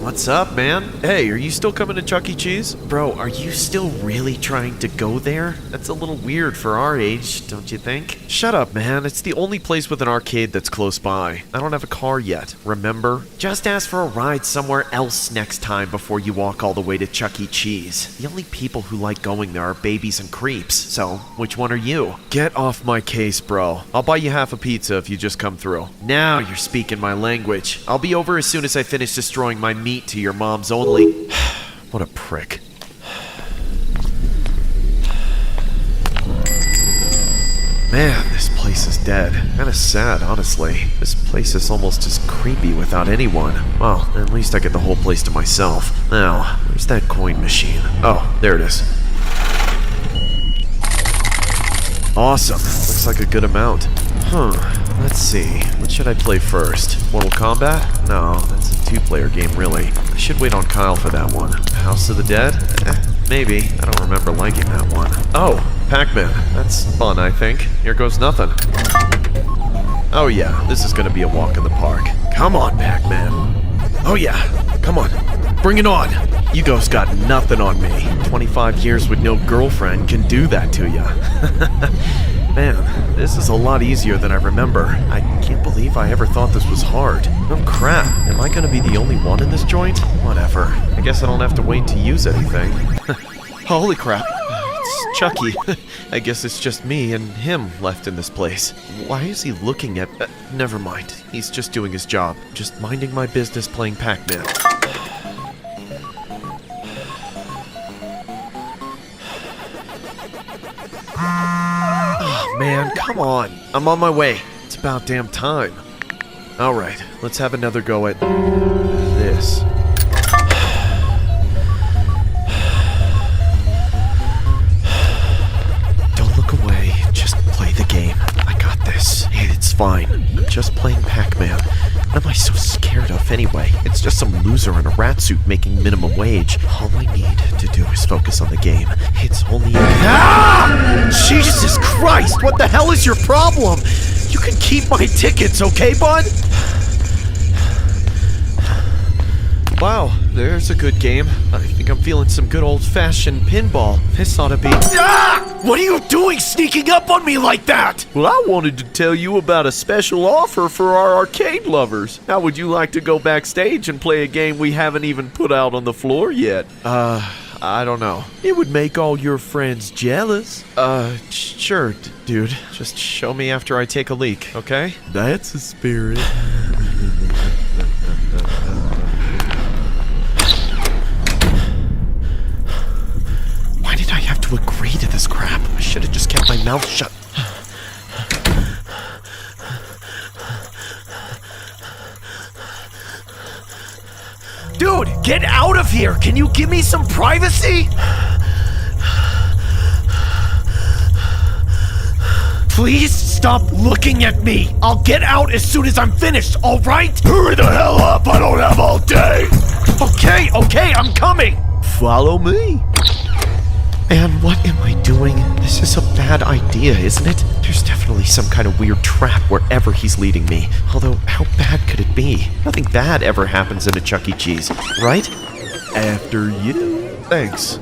What's up, man? Hey, are you still coming to Chuck E. Cheese? Bro, are you still really trying to go there? That's a little weird for our age, don't you think? Shut up, man. It's the only place with an arcade that's close by. I don't have a car yet, remember? Just ask for a ride somewhere else next time before you walk all the way to Chuck E. Cheese. The only people who like going there are babies and creeps, so which one are you? Get off my case, bro. I'll buy you half a pizza if you just come through. Now you're speaking my language. I'll be over as soon as I finish destroying my meat to your mom's only. What a prick. Man, this place is dead. Kinda sad, honestly. This place is almost as creepy without anyone. Well, at least I get the whole place to myself. Now, where's that coin machine? Oh, there it is. Awesome. Looks like a good amount. Let's see. What should I play first? Mortal Kombat? No, that's a two-player game, really. I should wait on Kyle for that one. House of the Dead? Maybe. I don't remember liking that one. Oh, Pac-Man. That's fun, I think. Here goes nothing. Oh yeah, this is gonna be a walk in the park. Come on, Pac-Man. Oh yeah, come on. Bring it on. You ghosts got nothing on me. 25 years with no girlfriend can do that to ya. Man, this is a lot easier than I remember. I can't believe I ever thought this was hard. Oh crap, am I gonna be the only one in this joint? Whatever. I guess I don't have to wait to use anything. Holy crap. It's Chucky. I guess it's just me and him left in this place. Why is he looking at... never mind. He's just doing his job. Just minding my business playing Pac-Man. Oh, man, come on. I'm on my way. It's about damn time. Alright, let's have another go at this. Don't look away. Just play the game. I got this. It's fine. I'm just playing Pac-Man. What am I so scared of anyway? It's just some loser in a rat suit making minimum wage. All I need to do is focus on the game. It's only Jesus Christ! What the hell is your problem? You can keep my tickets, okay, bud? Wow, there's a good game. I think I'm feeling some good old-fashioned pinball. This ought to be... What are you doing sneaking up on me like that? Well, I wanted to tell you about a special offer for our arcade lovers. How would you like to go backstage and play a game we haven't even put out on the floor yet? I don't know. It would make all your friends jealous. Sure, dude. Just show me after I take a leak, okay? That's a spirit. Why did I have to agree to this crap? I should have just kept my mouth shut. Dude, get out of here! Can you give me some privacy? Please stop looking at me! I'll get out as soon as I'm finished, alright? Hurry the hell up! I don't have all day! Okay, I'm coming! Follow me. Man, what am I doing? This is a bad idea, isn't it? There's definitely some kind of weird trap wherever he's leading me. Although, how bad could it be? Nothing bad ever happens in a Chuck E. Cheese, right? After you. Thanks.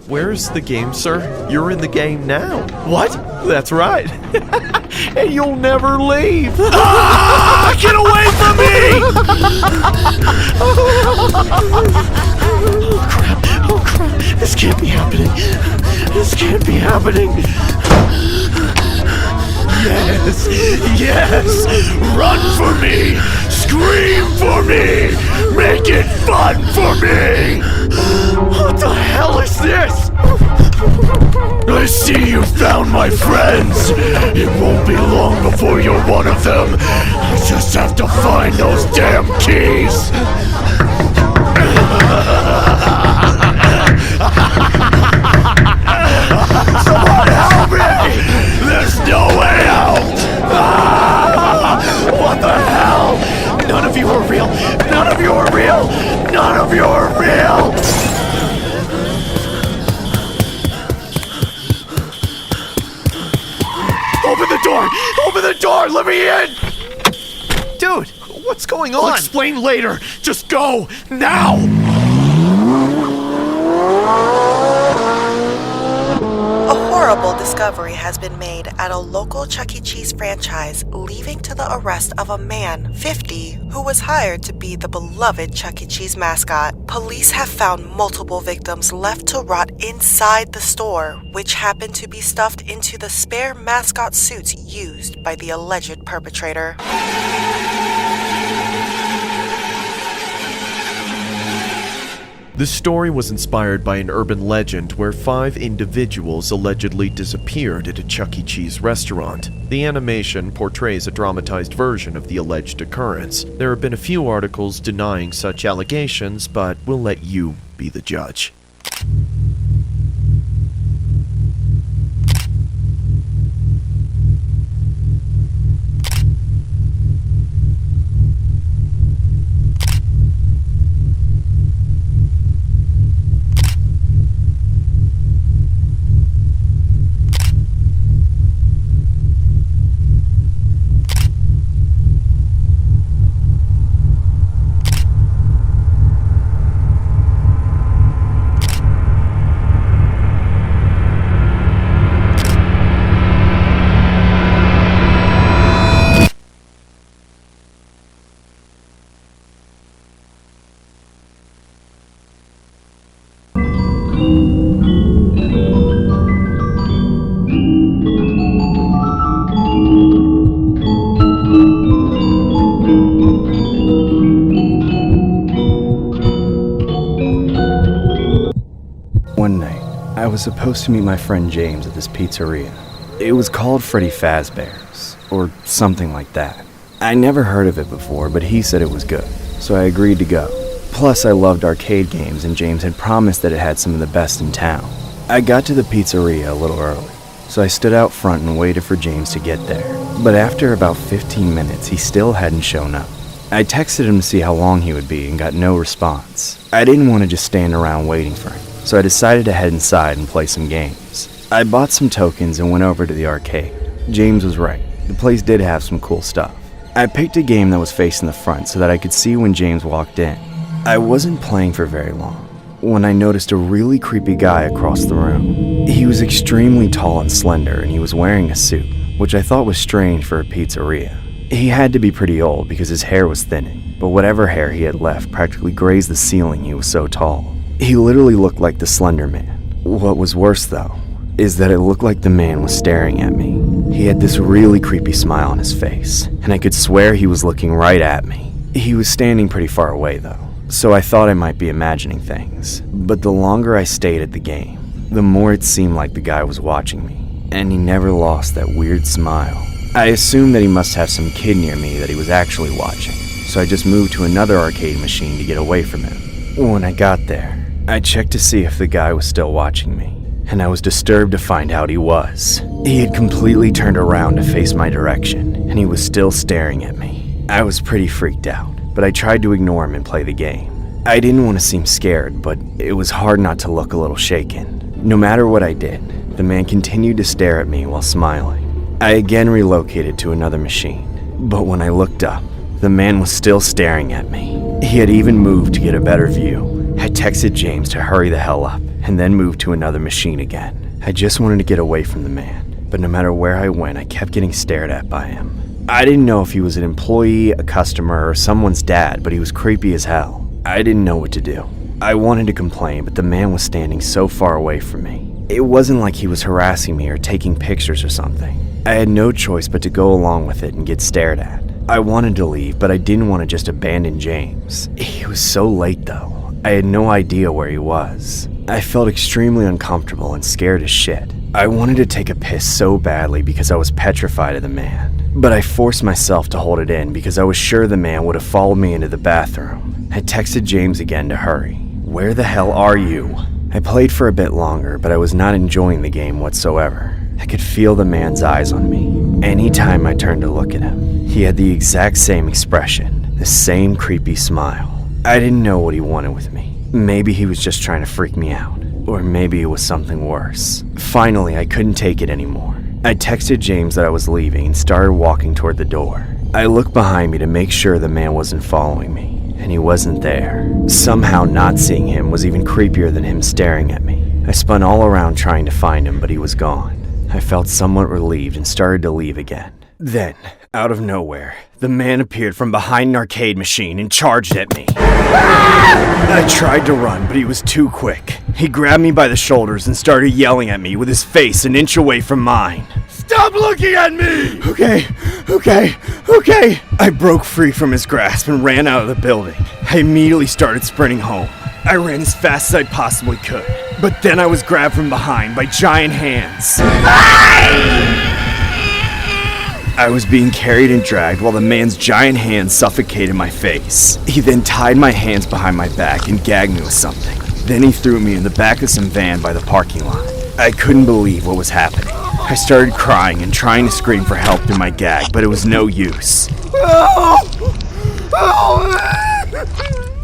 Where's the game, sir? You're in the game now. What? That's right. And you'll never leave. Ah! Get away from me! Oh crap. This can't be happening. This can't be happening. Yes! Run for me! Scream for me! Make it fun for me! What the hell is this? I see you found my friends. It won't be long before you're one of them. I just have to find those damn keys. Someone help me! There's no way out! What the hell? None of you are real! None of you are real! None of you are real! Open the door! Open the door! Let me in! Dude, what's going on? I'll explain later! Just go! Now! A horrible discovery has been made at a local Chuck E. Cheese franchise, leading to the arrest of a man, 50, who was hired to be the beloved Chuck E. Cheese mascot. Police have found multiple victims left to rot inside the store, which happened to be stuffed into the spare mascot suits used by the alleged perpetrator. The story was inspired by an urban legend where 5 individuals allegedly disappeared at a Chuck E. Cheese restaurant. The animation portrays a dramatized version of the alleged occurrence. There have been a few articles denying such allegations, but we'll let you be the judge. One night, I was supposed to meet my friend James at this pizzeria. It was called Freddy Fazbear's, or something like that. I never heard of it before, but he said it was good, so I agreed to go. Plus, I loved arcade games, and James had promised that it had some of the best in town. I got to the pizzeria a little early, so I stood out front and waited for James to get there. But after about 15 minutes, he still hadn't shown up. I texted him to see how long he would be and got no response. I didn't want to just stand around waiting for him, so I decided to head inside and play some games. I bought some tokens and went over to the arcade. James was right. The place did have some cool stuff. I picked a game that was facing the front so that I could see when James walked in. I wasn't playing for very long when I noticed a really creepy guy across the room. He was extremely tall and slender, and he was wearing a suit, which I thought was strange for a pizzeria. He had to be pretty old because his hair was thinning, but whatever hair he had left practically grazed the ceiling, he was so tall. He literally looked like the Slender Man. What was worse, though, is that it looked like the man was staring at me. He had this really creepy smile on his face, and I could swear he was looking right at me. He was standing pretty far away, though, so I thought I might be imagining things. But the longer I stayed at the game, the more it seemed like the guy was watching me, and he never lost that weird smile. I assumed that he must have some kid near me that he was actually watching, so I just moved to another arcade machine to get away from him. When I got there, I checked to see if the guy was still watching me, and I was disturbed to find out he was. He had completely turned around to face my direction, and he was still staring at me. I was pretty freaked out, but I tried to ignore him and play the game. I didn't want to seem scared, but it was hard not to look a little shaken. No matter what I did, the man continued to stare at me while smiling. I again relocated to another machine, but when I looked up, the man was still staring at me. He had even moved to get a better view. I texted James to hurry the hell up, and then moved to another machine again. I just wanted to get away from the man, but no matter where I went, I kept getting stared at by him. I didn't know if he was an employee, a customer, or someone's dad, but he was creepy as hell. I didn't know what to do. I wanted to complain, but the man was standing so far away from me. It wasn't like he was harassing me or taking pictures or something. I had no choice but to go along with it and get stared at. I wanted to leave, but I didn't want to just abandon James. He was so late, though. I had no idea where he was. I felt extremely uncomfortable and scared as shit. I wanted to take a piss so badly because I was petrified of the man. But I forced myself to hold it in because I was sure the man would have followed me into the bathroom. I texted James again to hurry. Where the hell are you? I played for a bit longer, but I was not enjoying the game whatsoever. I could feel the man's eyes on me. Anytime I turned to look at him, he had the exact same expression, the same creepy smile. I didn't know what he wanted with me. Maybe he was just trying to freak me out. Or maybe it was something worse. Finally, I couldn't take it anymore. I texted James that I was leaving and started walking toward the door. I looked behind me to make sure the man wasn't following me, and he wasn't there. Somehow not seeing him was even creepier than him staring at me. I spun all around trying to find him, but he was gone. I felt somewhat relieved and started to leave again. Then, out of nowhere, the man appeared from behind an arcade machine and charged at me. I tried to run, but he was too quick. He grabbed me by the shoulders and started yelling at me with his face an inch away from mine. Stop looking at me! Okay. I broke free from his grasp and ran out of the building. I immediately started sprinting home. I ran as fast as I possibly could, but then I was grabbed from behind by giant hands. I was being carried and dragged while the man's giant hands suffocated my face. He then tied my hands behind my back and gagged me with something. Then he threw me in the back of some van by the parking lot. I couldn't believe what was happening. I started crying and trying to scream for help through my gag, but it was no use.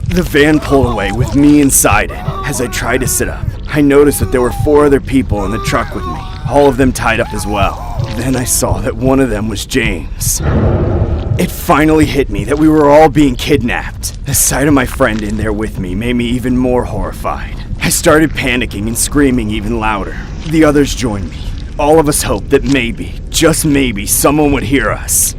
The van pulled away with me inside it. As I tried to sit up, I noticed that there were 4 other people in the truck with me, all of them tied up as well. Then I saw that one of them was James. It finally hit me that we were all being kidnapped. The sight of my friend in there with me made me even more horrified. I started panicking and screaming even louder. The others joined me. All of us hoped that maybe, just maybe, someone would hear us.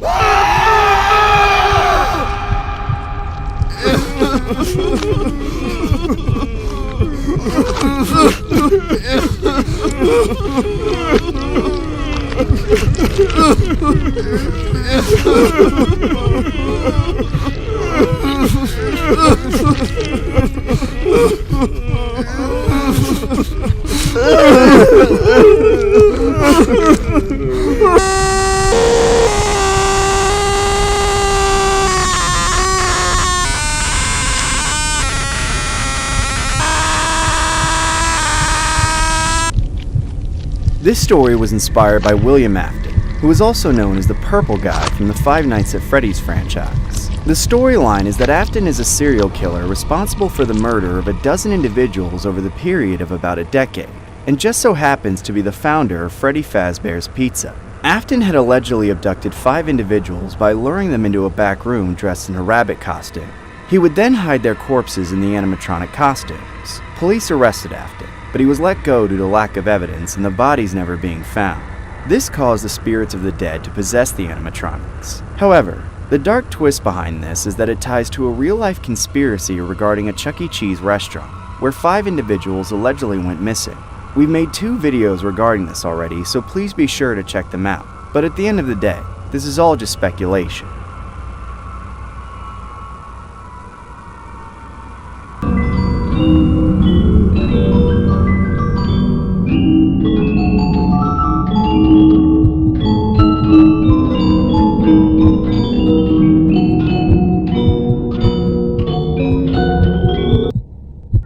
This story was inspired by William Afton, who is also known as the Purple Guy from the Five Nights at Freddy's franchise. The storyline is that Afton is a serial killer responsible for the murder of a dozen individuals over the period of about a decade, and just so happens to be the founder of Freddy Fazbear's Pizza. Afton had allegedly abducted 5 individuals by luring them into a back room dressed in a rabbit costume. He would then hide their corpses in the animatronic costumes. Police arrested Afton, but he was let go due to lack of evidence and the bodies never being found. This caused the spirits of the dead to possess the animatronics. However, the dark twist behind this is that it ties to a real-life conspiracy regarding a Chuck E. Cheese restaurant, where 5 individuals allegedly went missing. We've made 2 videos regarding this already, so please be sure to check them out. But at the end of the day, this is all just speculation.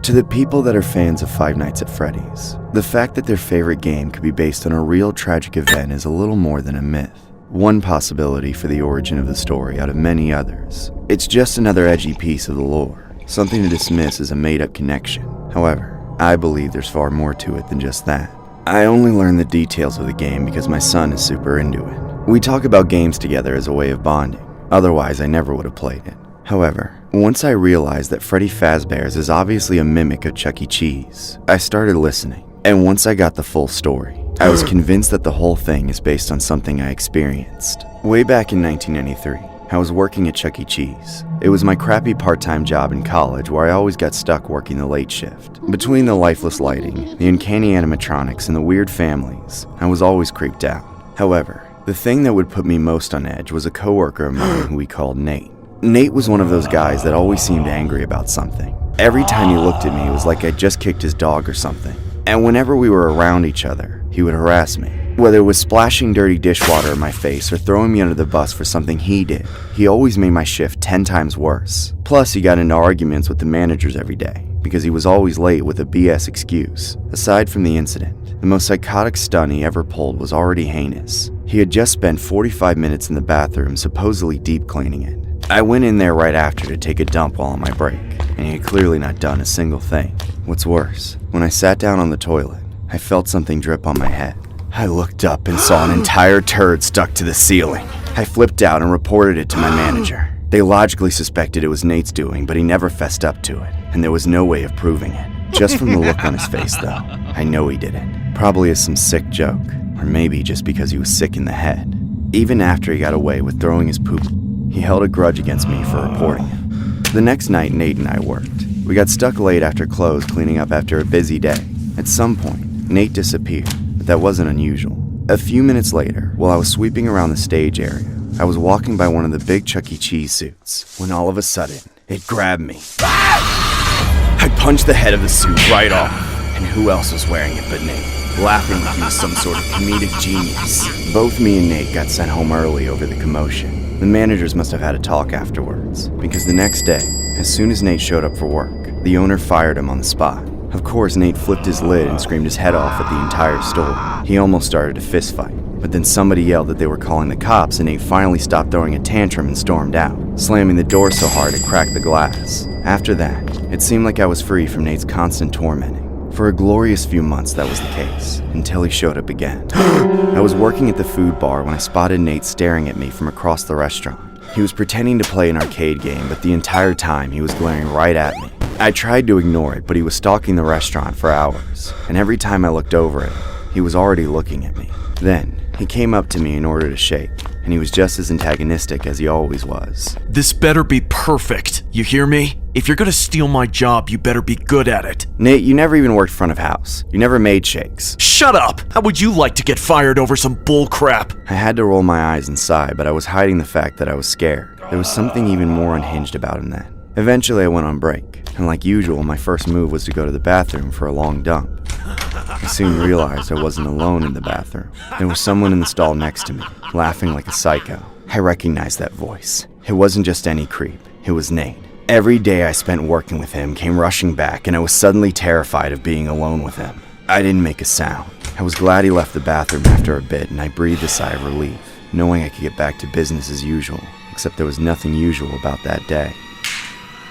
To the people that are fans of Five Nights at Freddy's, the fact that their favorite game could be based on a real tragic event is a little more than a myth. One possibility for the origin of the story out of many others. It's just another edgy piece of the lore, something to dismiss as a made-up connection. However, I believe there's far more to it than just that. I only learned the details of the game because my son is super into it. We talk about games together as a way of bonding, otherwise I never would have played it. However, once I realized that Freddy Fazbear's is obviously a mimic of Chuck E. Cheese, I started listening, and once I got the full story, I was convinced that the whole thing is based on something I experienced. Way back in 1993, I was working at Chuck E. Cheese. It was my crappy part-time job in college where I always got stuck working the late shift. Between the lifeless lighting, the uncanny animatronics, and the weird families, I was always creeped out. However, the thing that would put me most on edge was a coworker of mine who we called Nate. Nate was one of those guys that always seemed angry about something. Every time he looked at me, it was like I'd just kicked his dog or something. And whenever we were around each other, he would harass me. Whether it was splashing dirty dishwater in my face or throwing me under the bus for something he did, he always made my shift 10 times worse. Plus, he got into arguments with the managers every day, because he was always late with a BS excuse. Aside from the incident, the most psychotic stunt he ever pulled was already heinous. He had just spent 45 minutes in the bathroom supposedly deep cleaning it. I went in there right after to take a dump while on my break, and he had clearly not done a single thing. What's worse, when I sat down on the toilet, I felt something drip on my head. I looked up and saw an entire turd stuck to the ceiling. I flipped out and reported it to my manager. They logically suspected it was Nate's doing, but he never fessed up to it, and there was no way of proving it. Just from the look on his face, though, I know he did it. Probably as some sick joke, or maybe just because he was sick in the head. Even after he got away with throwing his poop, he held a grudge against me for reporting it. The next night, Nate and I worked. We got stuck late after close cleaning up after a busy day. At some point, Nate disappeared, but that wasn't unusual. A few minutes later, while I was sweeping around the stage area, I was walking by one of the big Chuck E. Cheese suits, when all of a sudden, it grabbed me. I punched the head of the suit right off, and who else was wearing it but Nate, laughing like he was some sort of comedic genius. Both me and Nate got sent home early over the commotion. The managers must have had a talk afterwards, because the next day, as soon as Nate showed up for work, the owner fired him on the spot. Of course, Nate flipped his lid and screamed his head off at the entire store. He almost started a fist fight, but then somebody yelled that they were calling the cops, and Nate finally stopped throwing a tantrum and stormed out, slamming the door so hard it cracked the glass. After that, it seemed like I was free from Nate's constant tormenting. For a glorious few months that was the case, until he showed up again. I was working at the food bar when I spotted Nate staring at me from across the restaurant. He was pretending to play an arcade game, but the entire time he was glaring right at me. I tried to ignore it, but he was stalking the restaurant for hours, and every time I looked over at him, he was already looking at me. Then, he came up to me in order to shake, and he was just as antagonistic as he always was. This better be perfect. You hear me? If you're gonna steal my job, you better be good at it. Nate, you never even worked front of house. You never made shakes. Shut up! How would you like to get fired over some bull crap? I had to roll my eyes and sigh, but I was hiding the fact that I was scared. There was something even more unhinged about him then. Eventually I went on break, and like usual, my first move was to go to the bathroom for a long dump. I soon realized I wasn't alone in the bathroom. There was someone in the stall next to me, laughing like a psycho. I recognized that voice. It wasn't just any creep, it was Nate. Every day I spent working with him came rushing back, and I was suddenly terrified of being alone with him. I didn't make a sound. I was glad he left the bathroom after a bit, and I breathed a sigh of relief, knowing I could get back to business as usual, except there was nothing usual about that day.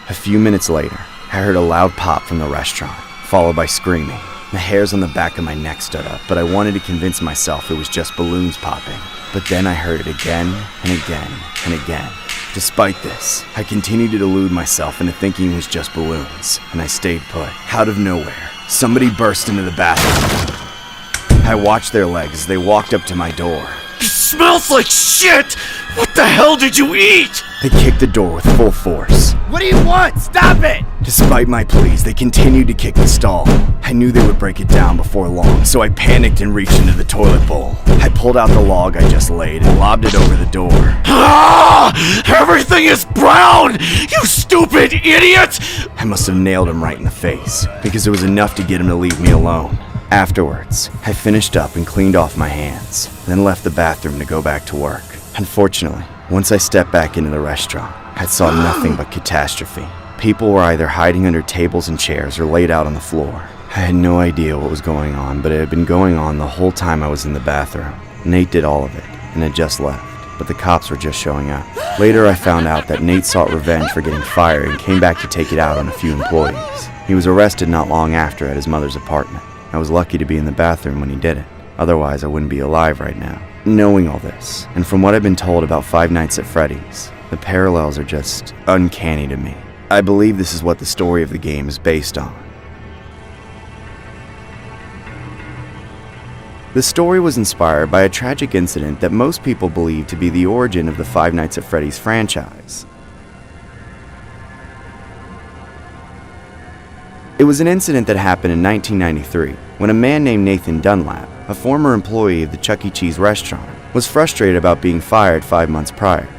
A few minutes later, I heard a loud pop from the restaurant, followed by screaming. The hairs on the back of my neck stood up, but I wanted to convince myself it was just balloons popping. But then I heard it again, and again, and again. Despite this, I continued to delude myself into thinking it was just balloons, and I stayed put. Out of nowhere, somebody burst into the bathroom. I watched their legs as they walked up to my door. It smells like shit! What the hell did you eat? They kicked the door with full force. What do you want? Stop it! Despite my pleas, they continued to kick the stall. I knew they would break it down before long, so I panicked and reached into the toilet bowl. I pulled out the log I just laid and lobbed it over the door. Ah! Everything is brown! You stupid idiot! I must have nailed him right in the face, because it was enough to get him to leave me alone. Afterwards, I finished up and cleaned off my hands, then left the bathroom to go back to work. Unfortunately, once I stepped back into the restaurant, I saw nothing but catastrophe. People were either hiding under tables and chairs or laid out on the floor. I had no idea what was going on, but it had been going on the whole time I was in the bathroom. Nate did all of it, and had just left, but the cops were just showing up. Later I found out that Nate sought revenge for getting fired and came back to take it out on a few employees. He was arrested not long after at his mother's apartment. I was lucky to be in the bathroom when he did it. Otherwise, I wouldn't be alive right now. Knowing all this, and from what I've been told about Five Nights at Freddy's, the parallels are just uncanny to me. I believe this is what the story of the game is based on. The story was inspired by a tragic incident that most people believe to be the origin of the Five Nights at Freddy's franchise. It was an incident that happened in 1993 when a man named Nathan Dunlap, a former employee of the Chuck E. Cheese restaurant, was frustrated about being fired 5 months prior.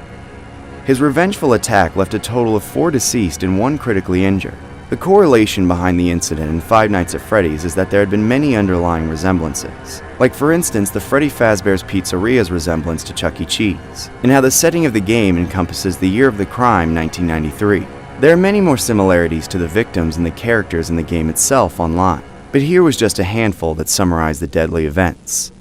His revengeful attack left a total of 4 deceased and 1 critically injured. The correlation behind the incident in Five Nights at Freddy's is that there had been many underlying resemblances. Like for instance, the Freddy Fazbear's Pizzeria's resemblance to Chuck E. Cheese, and how the setting of the game encompasses the year of the crime, 1993. There are many more similarities to the victims and the characters in the game itself online, but here was just a handful that summarize the deadly events.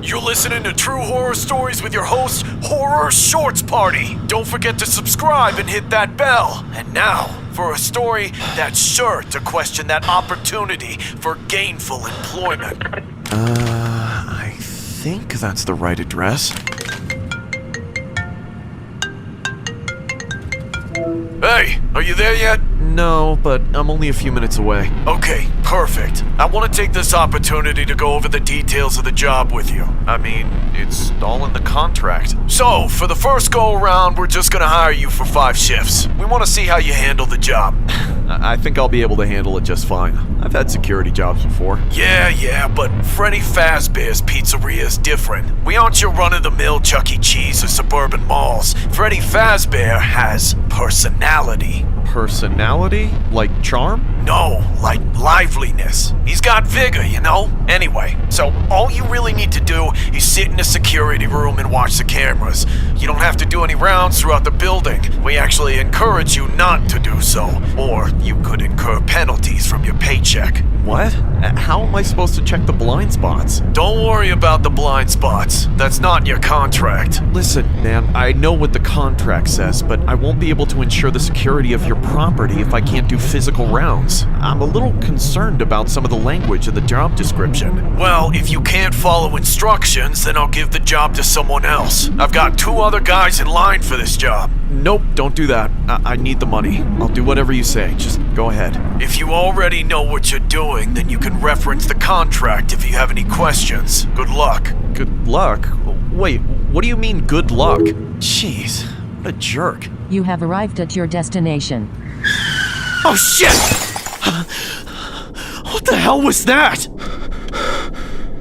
You're listening to True Horror Stories with your host, Horror Shorts Party. Don't forget to subscribe and hit that bell. And now, for a story that's sure to question that opportunity for gainful employment. I think that's the right address. Hey, are you there yet? No, but I'm only a few minutes away. Okay, perfect. I want to take this opportunity to go over the details of the job with you. I mean, it's all in the contract. So, for the first go-around, we're just gonna hire you for 5 shifts. We want to see how you handle the job. I think I'll be able to handle it just fine. I've had security jobs before. Yeah, but Freddy Fazbear's Pizzeria is different. We aren't your run-of-the-mill Chuck E. Cheese or suburban malls. Freddy Fazbear has personality. Personality? Like charm? No, like liveliness. He's got vigor, you know? Anyway, so all you really need to do is sit in a security room and watch the cameras. You don't have to do any rounds throughout the building. We actually encourage you not to do so, or you could incur penalties from your paycheck. What? How am I supposed to check the blind spots? Don't worry about the blind spots. That's not in your contract. Listen, man, I know what the contract says, but I won't be able to ensure the security of your property if I can't do physical rounds. I'm a little concerned about some of the language in the job description. Well, if you can't follow instructions, then I'll give the job to someone else. I've got 2 other guys in line for this job. Nope, don't do that. I need the money. I'll do whatever you say. Just go ahead. If you already know what you're doing, then you can reference the contract if you have any questions. Good luck. Good luck? Wait, what do you mean good luck? Jeez, what a jerk. You have arrived at your destination. Oh shit! What the hell was that?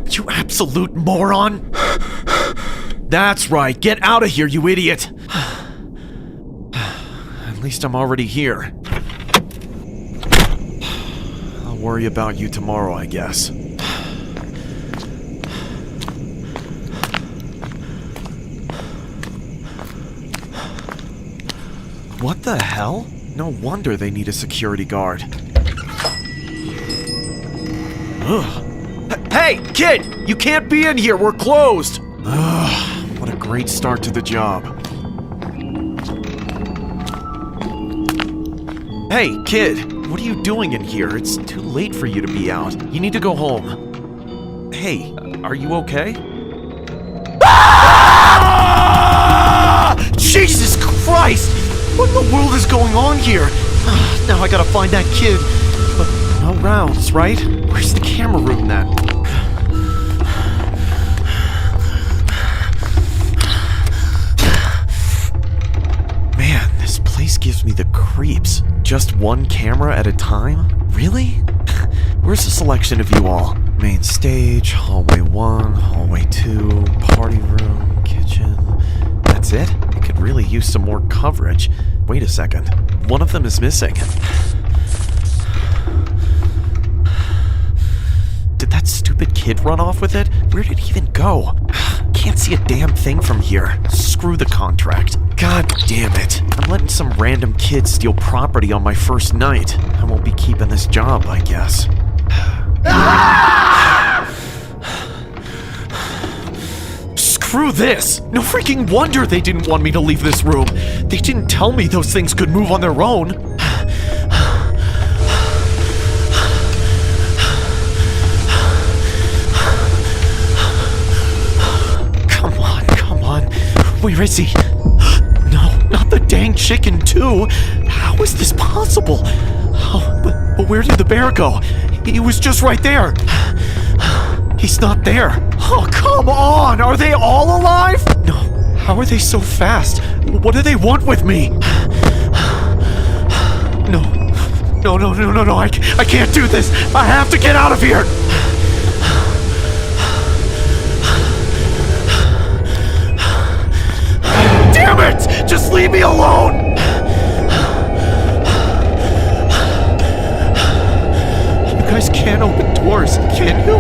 You absolute moron! That's right, get out of here, you idiot! At least I'm already here. I'll worry about you tomorrow, I guess. What the hell? No wonder they need a security guard. Ugh. Hey, kid! You can't be in here, we're closed! Ugh, what a great start to the job. Hey, kid, what are you doing in here? It's too late for you to be out. You need to go home. Hey, are you okay? Ah! Jesus Christ! What in the world is going on here? Now I gotta find that kid. But no rounds, right? Where's the camera room then? Man, this place gives me the creeps. Just one camera at a time? Really? Where's the selection of you all? Main stage, hallway 1, hallway 2, party room, kitchen. That's it? I could really use some more coverage. Wait a second. One of them is missing. Did that stupid kid run off with it? Where did he even go? Can't see a damn thing from here. Screw the contract. God damn it. I'm letting some random kid steal property on my first night. I won't be keeping this job, I guess. Screw this! No freaking wonder they didn't want me to leave this room. They didn't tell me those things could move on their own. Come on. Where is he? No, not the dang chicken too. How is this possible? Oh, but where did the bear go? He was just right there. He's not there. Oh, come on! Are they all alive? No. How are they so fast? What do they want with me? No. No. I can't do this. I have to get out of here. Damn it! Just leave me alone! You guys can't open doors, can you?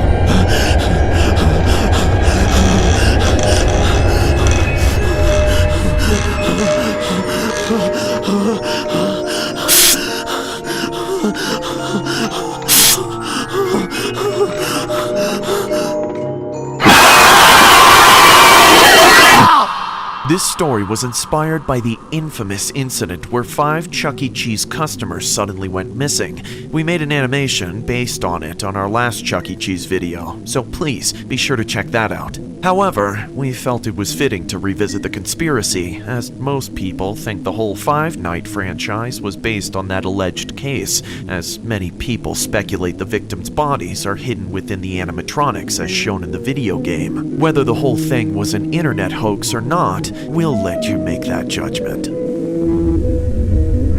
This story was inspired by the infamous incident where 5 Chuck E. Cheese customers suddenly went missing. We made an animation based on it on our last Chuck E. Cheese video, so please be sure to check that out. However, we felt it was fitting to revisit the conspiracy, as most people think the whole Five Night franchise was based on that alleged case, as many people speculate the victims' bodies are hidden within the animatronics as shown in the video game. Whether the whole thing was an internet hoax or not, we'll let you make that judgment.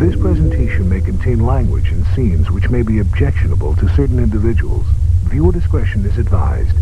This presentation may contain language and scenes which may be objectionable to certain individuals. Viewer discretion is advised.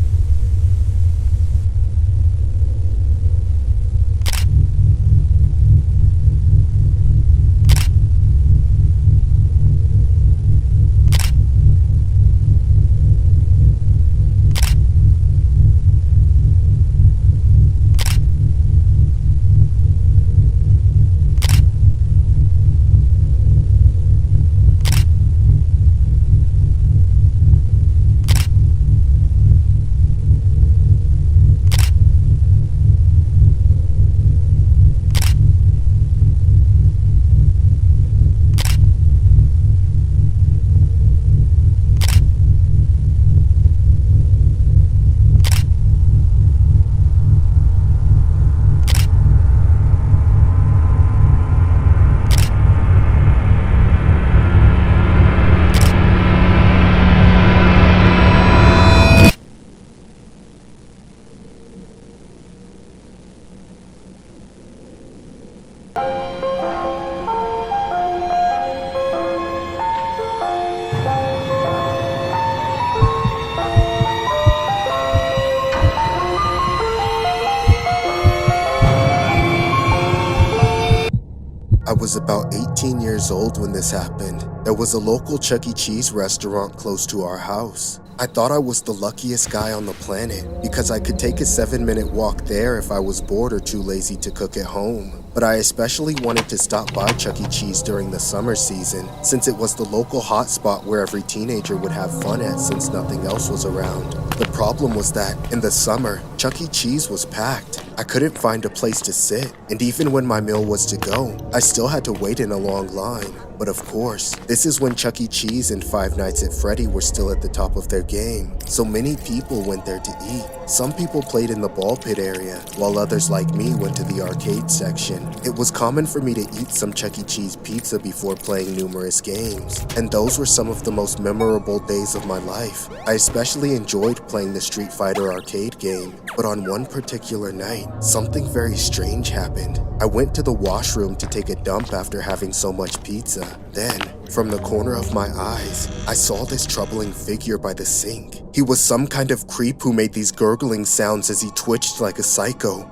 I was about 18 years old when this happened. There was a local Chuck E. Cheese restaurant close to our house. I thought I was the luckiest guy on the planet because I could take a 7-minute walk there if I was bored or too lazy to cook at home. But I especially wanted to stop by Chuck E. Cheese during the summer season, since it was the local hotspot where every teenager would have fun at since nothing else was around. The problem was that, in the summer, Chuck E. Cheese was packed. I couldn't find a place to sit, and even when my meal was to go, I still had to wait in a long line. But of course, this is when Chuck E. Cheese and Five Nights at Freddy were still at the top of their game, so many people went there to eat. Some people played in the ball pit area, while others like me went to the arcade section. It was common for me to eat some Chuck E. Cheese pizza before playing numerous games, and those were some of the most memorable days of my life. I especially enjoyed playing the Street Fighter arcade game, but on one particular night, something very strange happened. I went to the washroom to take a dump after having so much pizza. Then, from the corner of my eyes, I saw this troubling figure by the sink. He was some kind of creep who made these gurgling sounds as he twitched like a psycho.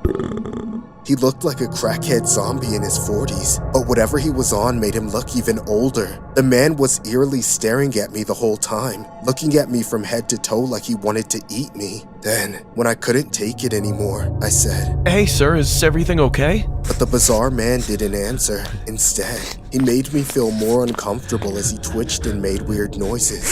He looked like a crackhead zombie in his 40s, but whatever he was on made him look even older. The man was eerily staring at me the whole time, looking at me from head to toe like he wanted to eat me. Then, when I couldn't take it anymore, I said, "Hey sir, is everything okay?" But the bizarre man didn't answer. Instead, he made me feel more uncomfortable as he twitched and made weird noises.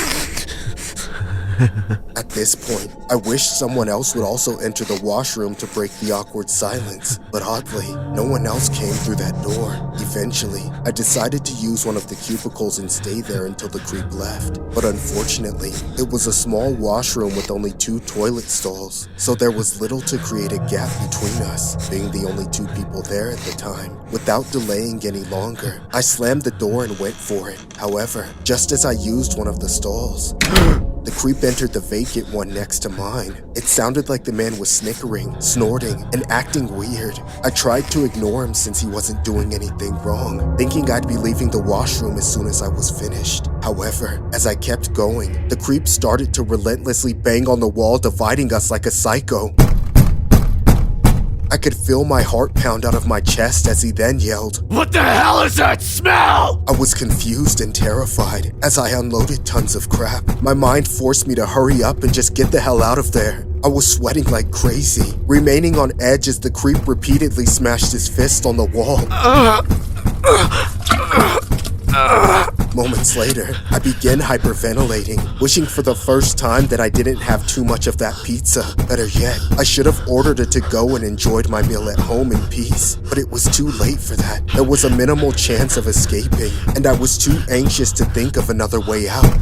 At this point, I wished someone else would also enter the washroom to break the awkward silence, but oddly, no one else came through that door. Eventually, I decided to use one of the cubicles and stay there until the creep left, but unfortunately, it was a small washroom with only 2 toilet stalls, so there was little to create a gap between us, being the only 2 people there at the time. Without delaying any longer, I slammed the door and went for it. However, just as I used one of the stalls, the creep entered the vacant one next to mine. It sounded like the man was snickering, snorting, and acting weird. I tried to ignore him since he wasn't doing anything wrong, thinking I'd be leaving the washroom as soon as I was finished. However, as I kept going, the creep started to relentlessly bang on the wall, dividing us like a psycho. I could feel my heart pound out of my chest as he then yelled, What the hell is that smell? I was confused and terrified as I unloaded tons of crap. My mind forced me to hurry up and just get the hell out of there. I was sweating like crazy, remaining on edge as the creep repeatedly smashed his fist on the wall. Moments later, I began hyperventilating, wishing for the first time that I didn't have too much of that pizza. Better yet, I should have ordered it to go and enjoyed my meal at home in peace. But it was too late for that. There was a minimal chance of escaping, and I was too anxious to think of another way out.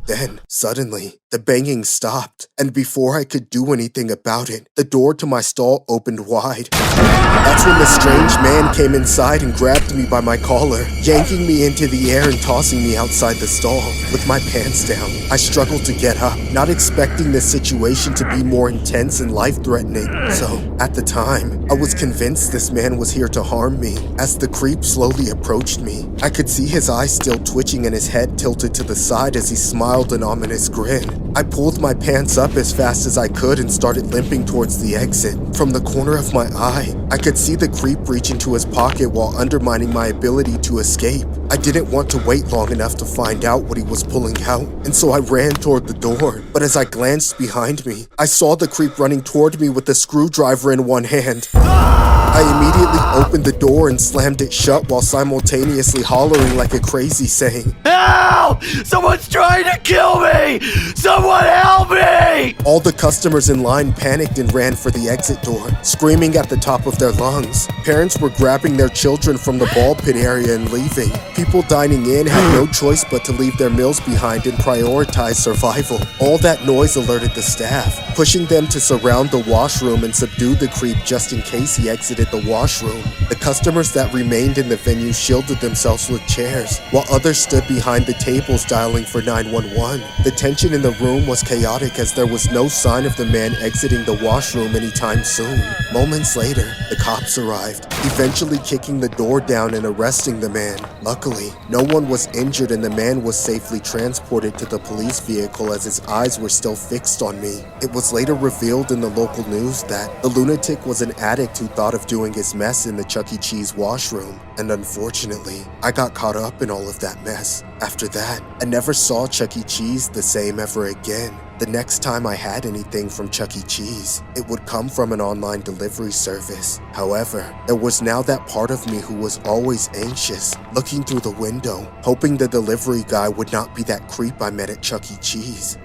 Then, suddenly, the banging stopped, and before I could do anything about it, the door to my stall opened wide. That's when the strange man came inside and grabbed me by my collar, yanking me into the air and tossing me outside the stall. With my pants down, I struggled to get up, not expecting this situation to be more intense and life-threatening. So, at the time, I was convinced this man was here to harm me. As the creep slowly approached me, I could see his eyes still twitching and his head tilted to the side as he smiled an ominous grin. I pulled my pants up as fast as I could and started limping towards the exit. From the corner of my eye, I could see the creep reach into his pocket while undermining my ability to escape. I didn't want to wait long enough to find out what he was pulling out, and so I ran toward the door. But as I glanced behind me, I saw the creep running toward me with a screwdriver in one hand. I immediately opened the door and slammed it shut while simultaneously hollering like a crazy, saying, Help! Someone's trying to kill me! Someone help me! All the customers in line panicked and ran for the exit door, screaming at the top of their lungs. Parents were grabbing their children from the ball pit area and leaving. People dining in had no choice but to leave their meals behind and prioritize survival. All that noise alerted the staff, pushing them to surround the washroom and subdue the creep just in case he exited the washroom. The customers that remained in the venue shielded themselves with chairs, while others stood behind the tables dialing for 911. The tension in the room was chaotic as there was no sign of the man exiting the washroom anytime soon. Moments later, the cops arrived, eventually kicking the door down and arresting the man. Luckily, no one was injured and the man was safely transported to the police vehicle as his eyes were still fixed on me. It was later revealed in the local news that the lunatic was an addict who thought of doing his mess in the Chuck E. Cheese washroom, and unfortunately, I got caught up in all of that mess. After that, I never saw Chuck E. Cheese the same ever again. The next time I had anything from Chuck E. Cheese, it would come from an online delivery service. However, there was now that part of me who was always anxious, looking through the window, hoping the delivery guy would not be that creep I met at Chuck E. Cheese.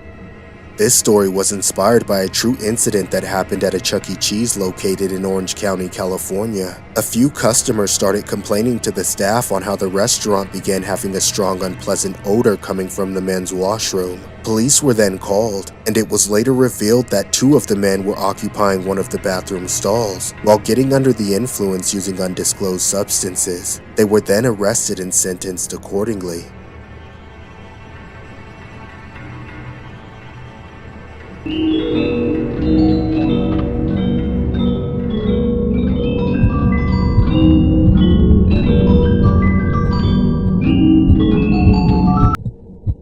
This story was inspired by a true incident that happened at a Chuck E. Cheese located in Orange County, California. A few customers started complaining to the staff on how the restaurant began having a strong, unpleasant odor coming from the men's washroom. Police were then called, and it was later revealed that 2 of the men were occupying one of the bathroom stalls while getting under the influence using undisclosed substances. They were then arrested and sentenced accordingly.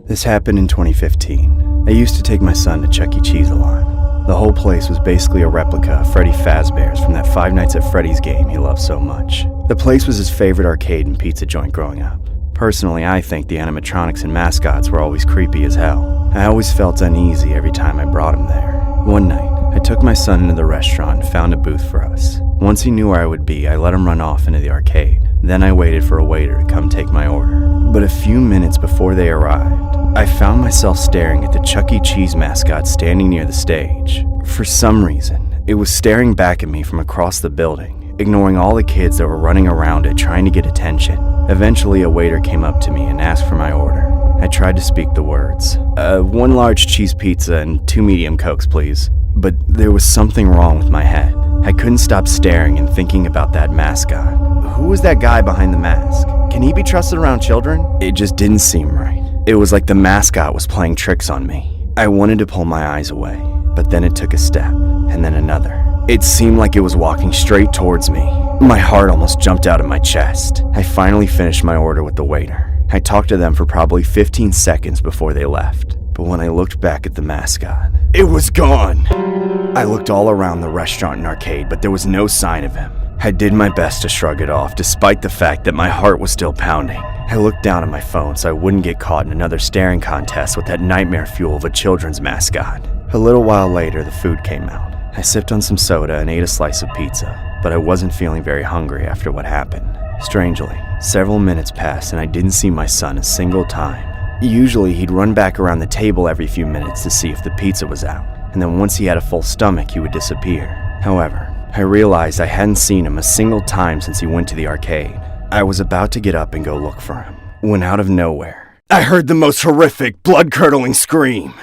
This happened in 2015. I used to take my son to Chuck E. Cheese a lot. The whole place was basically a replica of Freddy Fazbear's from that Five Nights at Freddy's game he loved so much. The place was his favorite arcade and pizza joint growing up. Personally, I think the animatronics and mascots were always creepy as hell. I always felt uneasy every time I brought him there. One night, I took my son into the restaurant and found a booth for us. Once he knew where I would be, I let him run off into the arcade. Then I waited for a waiter to come take my order. But a few minutes before they arrived, I found myself staring at the Chuck E. Cheese mascot standing near the stage. For some reason, it was staring back at me from across the building, ignoring all the kids that were running around it trying to get attention. Eventually, a waiter came up to me and asked for my order. I tried to speak the words. 1 large cheese pizza and 2 medium Cokes, please. But there was something wrong with my head. I couldn't stop staring and thinking about that mascot. Who was that guy behind the mask? Can he be trusted around children? It just didn't seem right. It was like the mascot was playing tricks on me. I wanted to pull my eyes away, but then it took a step, and then another. It seemed like it was walking straight towards me. My heart almost jumped out of my chest. I finally finished my order with the waiter. I talked to them for probably 15 seconds before they left. But when I looked back at the mascot, it was gone! I looked all around the restaurant and arcade, but there was no sign of him. I did my best to shrug it off, despite the fact that my heart was still pounding. I looked down at my phone so I wouldn't get caught in another staring contest with that nightmare fuel of a children's mascot. A little while later, the food came out. I sipped on some soda and ate a slice of pizza, but I wasn't feeling very hungry after what happened. Strangely, several minutes passed and I didn't see my son a single time. Usually he'd run back around the table every few minutes to see if the pizza was out, and then once he had a full stomach, he would disappear. However, I realized I hadn't seen him a single time since he went to the arcade. I was about to get up and go look for him, when out of nowhere, I heard the most horrific, blood-curdling scream.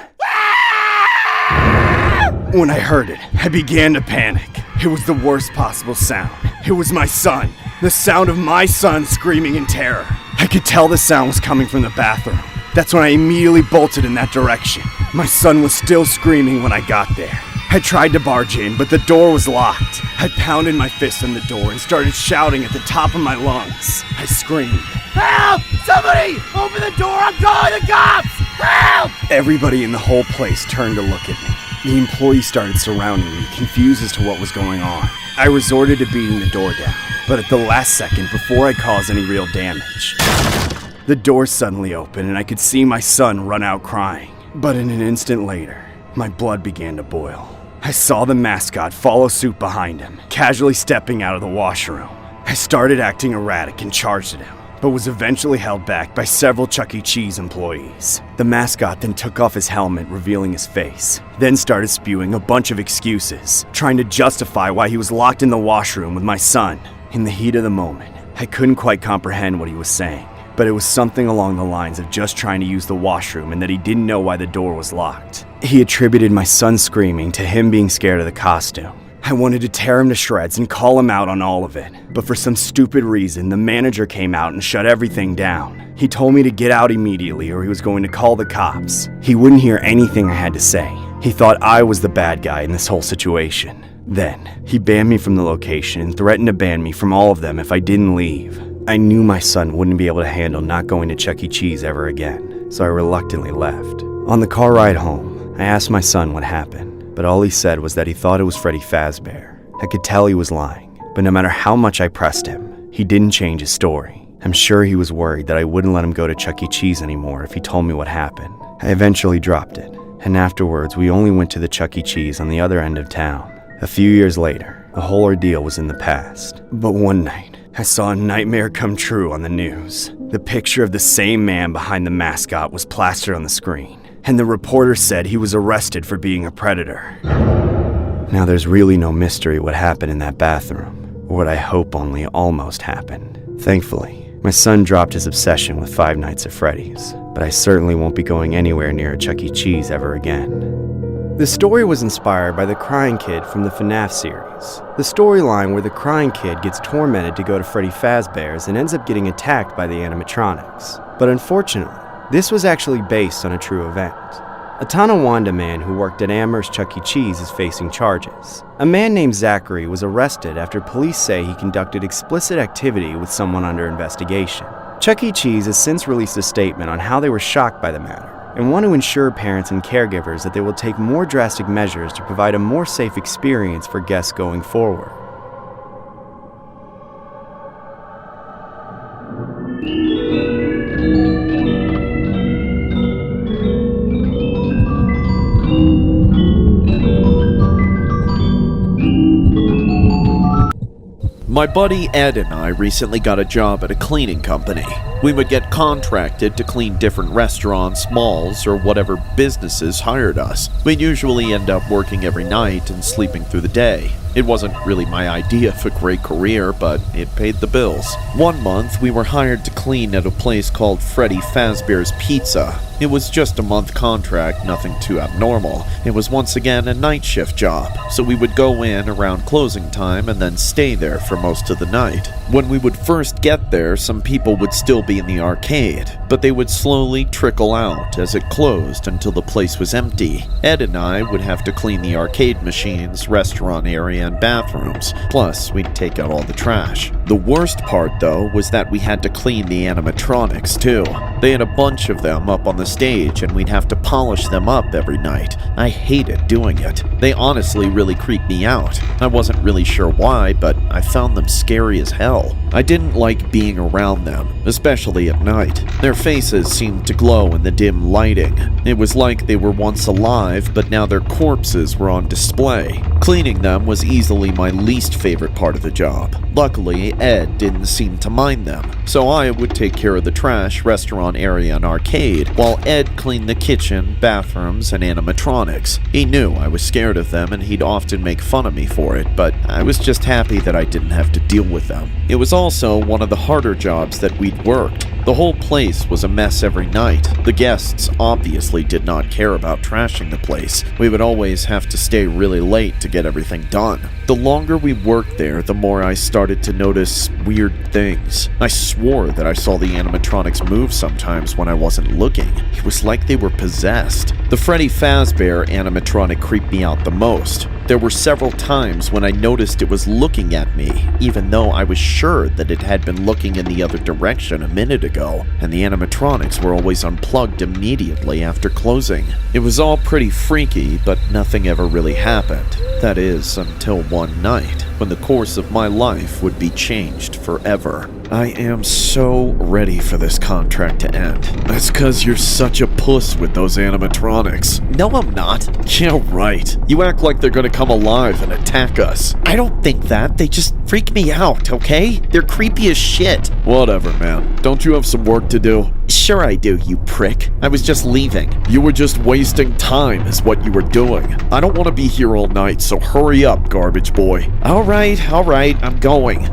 When I heard it, I began to panic. It was the worst possible sound. It was my son. The sound of my son screaming in terror. I could tell the sound was coming from the bathroom. That's when I immediately bolted in that direction. My son was still screaming when I got there. I tried to barge in, but the door was locked. I pounded my fist on the door and started shouting at the top of my lungs. I screamed, Help! Somebody! Open the door! I'm calling the cops! Help! Everybody in the whole place turned to look at me. The employees started surrounding me, confused as to what was going on. I resorted to beating the door down, but at the last second, before I caused any real damage, the door suddenly opened and I could see my son run out crying. But in an instant later, my blood began to boil. I saw the mascot follow suit behind him, casually stepping out of the washroom. I started acting erratic and charged at him, but was eventually held back by several Chuck E. Cheese employees. The mascot then took off his helmet, revealing his face, then started spewing a bunch of excuses, trying to justify why he was locked in the washroom with my son. In the heat of the moment, I couldn't quite comprehend what he was saying, but it was something along the lines of just trying to use the washroom and that he didn't know why the door was locked. He attributed my son screaming to him being scared of the costume. I wanted to tear him to shreds and call him out on all of it, but for some stupid reason, the manager came out and shut everything down. He told me to get out immediately or he was going to call the cops. He wouldn't hear anything I had to say. He thought I was the bad guy in this whole situation. Then, he banned me from the location and threatened to ban me from all of them if I didn't leave. I knew my son wouldn't be able to handle not going to Chuck E. Cheese ever again, so I reluctantly left. On the car ride home, I asked my son what happened, but all he said was that he thought it was Freddy Fazbear. I could tell he was lying, but no matter how much I pressed him, he didn't change his story. I'm sure he was worried that I wouldn't let him go to Chuck E. Cheese anymore if he told me what happened. I eventually dropped it, and afterwards we only went to the Chuck E. Cheese on the other end of town. A few years later, the whole ordeal was in the past, but one night, I saw a nightmare come true on the news. The picture of the same man behind the mascot was plastered on the screen, and the reporter said he was arrested for being a predator. Now there's really no mystery what happened in that bathroom, or what I hope only almost happened. Thankfully, my son dropped his obsession with Five Nights at Freddy's, but I certainly won't be going anywhere near a Chuck E. Cheese ever again. The story was inspired by the Crying Kid from the FNAF series. The storyline where the Crying Kid gets tormented to go to Freddy Fazbear's and ends up getting attacked by the animatronics. But unfortunately, this was actually based on a true event. A Tonawanda man who worked at Amherst Chuck E. Cheese is facing charges. A man named Zachary was arrested after police say he conducted explicit activity with someone under investigation. Chuck E. Cheese has since released a statement on how they were shocked by the matter and want to ensure parents and caregivers that they will take more drastic measures to provide a more safe experience for guests going forward. My buddy Ed and I recently got a job at a cleaning company. We would get contracted to clean different restaurants, malls, or whatever businesses hired us. We'd usually end up working every night and sleeping through the day. It wasn't really my idea of a great career, but it paid the bills. One month, we were hired to clean at a place called Freddy Fazbear's Pizza. It was just a month contract, nothing too abnormal. It was once again a night shift job, so we would go in around closing time and then stay there for most of the night. When we would first get there, some people would still be in the arcade, but they would slowly trickle out as it closed until the place was empty. Ed and I would have to clean the arcade machines, restaurant area, and bathrooms. Plus, we'd take out all the trash. The worst part, though, was that we had to clean the animatronics, too. They had a bunch of them up on the stage, and we'd have to polish them up every night. I hated doing it. They honestly really creeped me out. I wasn't really sure why, but I found them scary as hell. I didn't like being around them, especially at night. Their faces seemed to glow in the dim lighting. It was like they were once alive, but now their corpses were on display. Cleaning them was easily my least favorite part of the job. Luckily, Ed didn't seem to mind them, so I would take care of the trash, restaurant area, and arcade, while Ed cleaned the kitchen, bathrooms, and animatronics. He knew I was scared of them, and he'd often make fun of me for it, but I was just happy that I didn't have to deal with them. It was also one of the harder jobs that we'd worked. The whole place was a mess every night. The guests obviously did not care about trashing the place. We would always have to stay really late to get everything done. The longer we worked there, the more I started to notice weird things. I swore that I saw the animatronics move sometimes when I wasn't looking. It was like they were possessed. The Freddy Fazbear animatronic creeped me out the most. There were several times when I noticed it was looking at me, even though I was sure that it had been looking in the other direction a minute ago, and the animatronics were always unplugged immediately after closing. It was all pretty freaky, but nothing ever really happened. That is, until one night, when the course of my life would be changed forever. I am so ready for this contract to end. That's 'cause you're such a puss with those animatronics. No, I'm not. Yeah, right. You act like they're gonna come alive and attack us. I don't think that. They just freak me out, okay? They're creepy as shit. Whatever, man. Don't you have some work to do? Sure I do, you prick. I was just leaving. You were just wasting time is what you were doing. I don't want to be here all night, so hurry up, garbage boy. All right, I'm going.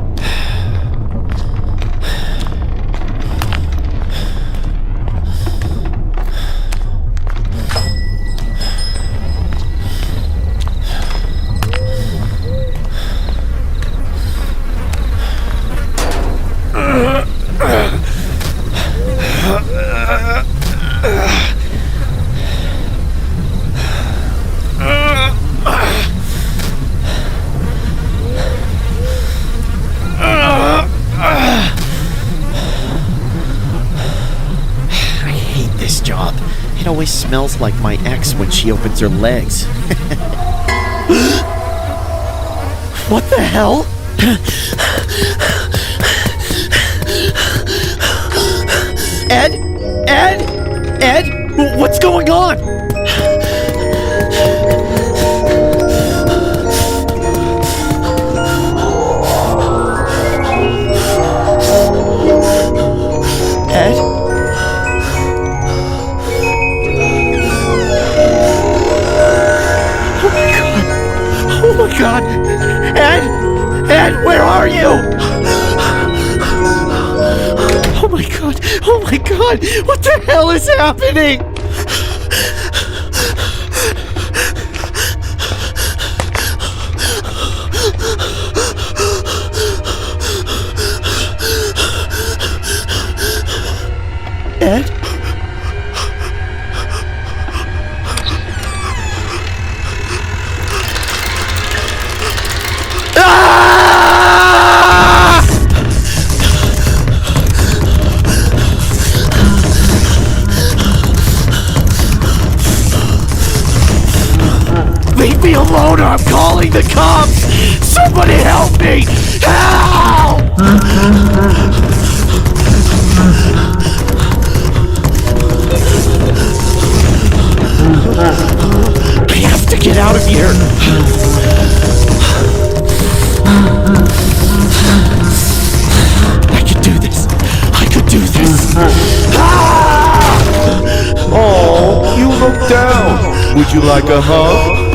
It always smells like my ex when she opens her legs. What the hell? Ed? What's going on? Ed? Oh my god! Ed, where are you? Oh my god! What the hell is happening? Ed? Leave me alone or I'm calling the cops! Somebody help me! Help! I have to get out of here! I could do this! Oh, you look down. Would you like a hug?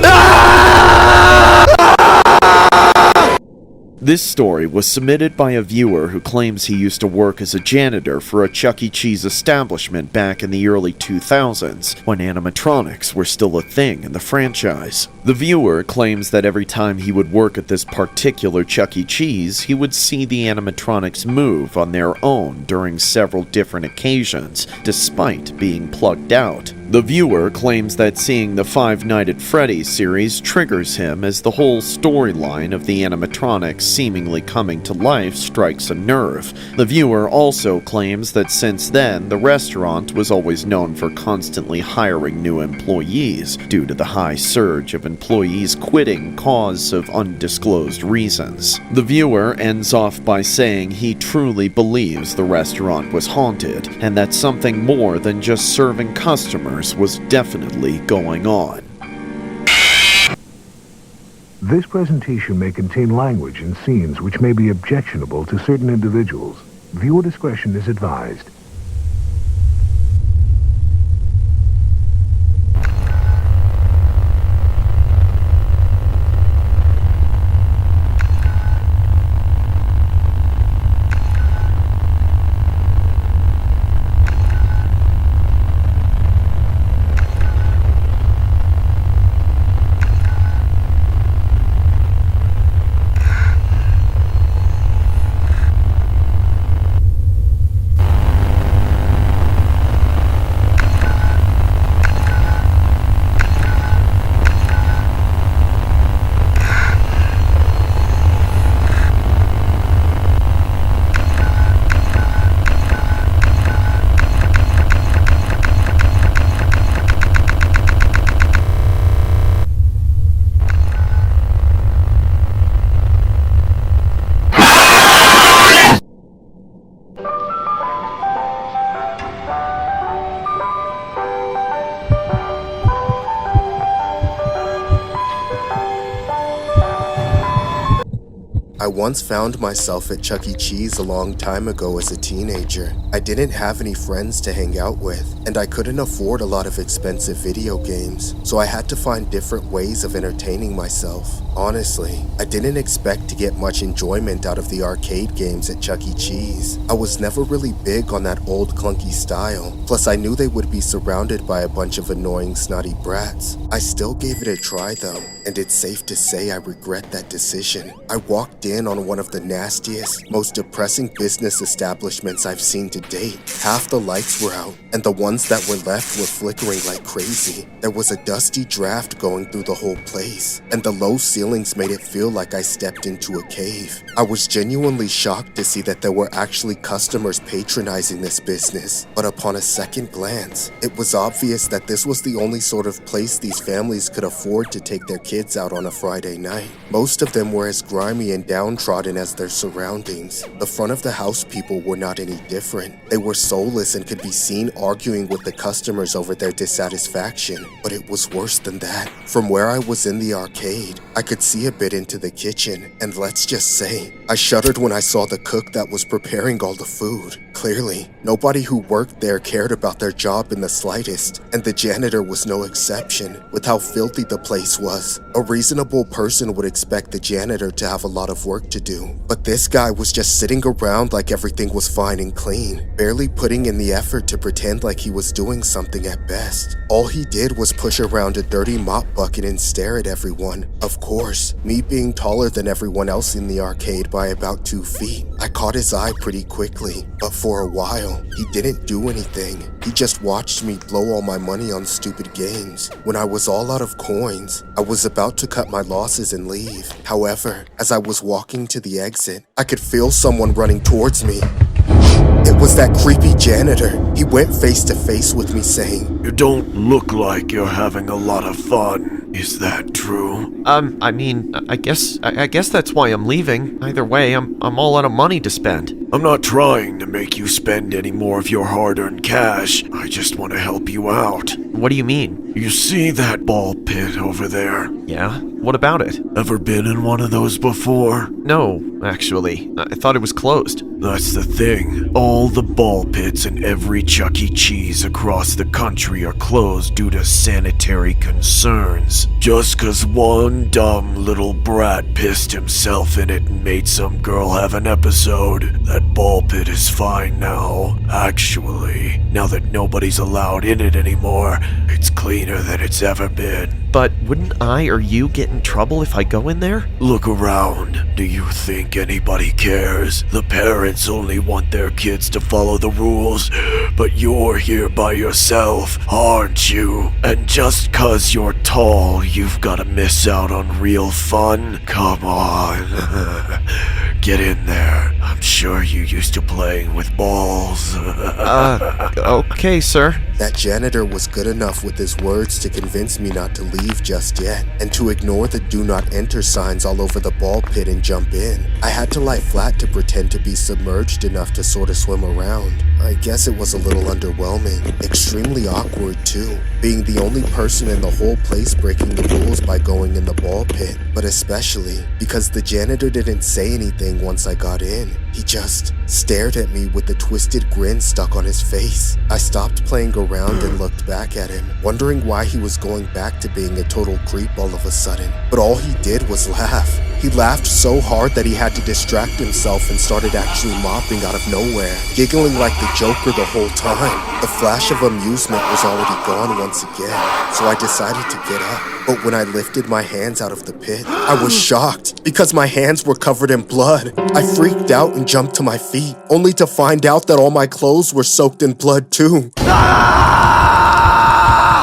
This story was submitted by a viewer who claims he used to work as a janitor for a Chuck E. Cheese establishment back in the early 2000s, when animatronics were still a thing in the franchise. The viewer claims that every time he would work at this particular Chuck E. Cheese, he would see the animatronics move on their own during several different occasions, despite being plugged out. The viewer claims that seeing the Five Nights at Freddy's series triggers him as the whole storyline of the animatronics seemingly coming to life strikes a nerve. The viewer also claims that since then, the restaurant was always known for constantly hiring new employees due to the high surge of employees quitting cause of undisclosed reasons. The viewer ends off by saying he truly believes the restaurant was haunted and that something more than just serving customers was definitely going on. This presentation may contain language and scenes which may be objectionable to certain individuals. Viewer discretion is advised. I once found myself at Chuck E. Cheese a long time ago as a teenager. I didn't have any friends to hang out with, and I couldn't afford a lot of expensive video games, so I had to find different ways of entertaining myself. Honestly, I didn't expect to get much enjoyment out of the arcade games at Chuck E. Cheese. I was never really big on that old clunky style, plus I knew they would be surrounded by a bunch of annoying snotty brats. I still gave it a try though, and it's safe to say I regret that decision. I walked in on one of the nastiest, most depressing business establishments I've seen to date. Half the lights were out, and the ones that were left were flickering like crazy. There was a dusty draft going through the whole place, and the low ceilings made it feel like I stepped into a cave. I was genuinely shocked to see that there were actually customers patronizing this business, but upon a second glance, it was obvious that this was the only sort of place these families could afford to take their kids out on a Friday night. Most of them were as grimy and downtrodden as their surroundings. The front of the house people were not any different. They were soulless and could be seen arguing with the customers over their dissatisfaction, but it was worse than that. From where I was in the arcade, I could see a bit into the kitchen, and let's just say, I shuddered when I saw the cook that was preparing all the food. Clearly, nobody who worked there cared about their job in the slightest, and the janitor was no exception. With how filthy the place was, a reasonable person would expect the janitor to have a lot of work to do. But this guy was just sitting around like everything was fine and clean, barely putting in the effort to pretend like he was doing something at best. All he did was push around a dirty mop bucket and stare at everyone. Of course, me being taller than everyone else in the arcade by about 2 feet, I caught his eye pretty quickly, but for a while, he didn't do anything. He just watched me blow all my money on stupid games. When I was all out of coins, I was about to cut my losses and leave. However, as I was walking to the exit, I could feel someone running towards me. It was that creepy janitor. He went face to face with me saying, "You don't look like you're having a lot of fun. Is that true?" I mean, I guess that's why I'm leaving. Either way, I'm all out of money to spend. I'm not trying to make you spend any more of your hard-earned cash. I just want to help you out. What do you mean? You see that ball pit over there? Yeah? What about it? Ever been in one of those before? No, actually. I thought it was closed. That's the thing. All the ball pits in every Chuck E. Cheese across the country are closed due to sanitary concerns. is. Just 'cause one dumb little brat pissed himself in it and made some girl have an episode, that ball pit is fine now. Actually, now that nobody's allowed in it anymore, it's cleaner than it's ever been. But wouldn't I or you get in trouble if I go in there? Look around. Do you think anybody cares? The parents only want their kids to follow the rules, but you're here by yourself, aren't you? And just 'cause you're tall, you've gotta miss out on real fun? Come on. Get in there. I'm sure you used to playing with balls. Okay, sir. That janitor was good enough with his words to convince me not to leave just yet, and to ignore the do not enter signs all over the ball pit and jump in. I had to lie flat to pretend to be submerged enough to sort of swim around. I guess it was a little underwhelming, extremely awkward too, being the only person in the whole place breaking the rules by going in the ball pit, but especially because the janitor didn't say anything once I got in. He just stared at me with a twisted grin stuck on his face. I stopped playing around and looked back at him, wondering why he was going back to being a total creep all of a sudden. But all he did was laugh. He laughed so hard that he had to distract himself and started actually mopping out of nowhere, giggling like the Joker the whole time. The flash of amusement was already gone once again, so I decided to get up. But when I lifted my hands out of the pit, I was shocked because my hands were covered in blood. I freaked out and jumped to my feet, only to find out that all my clothes were soaked in blood too.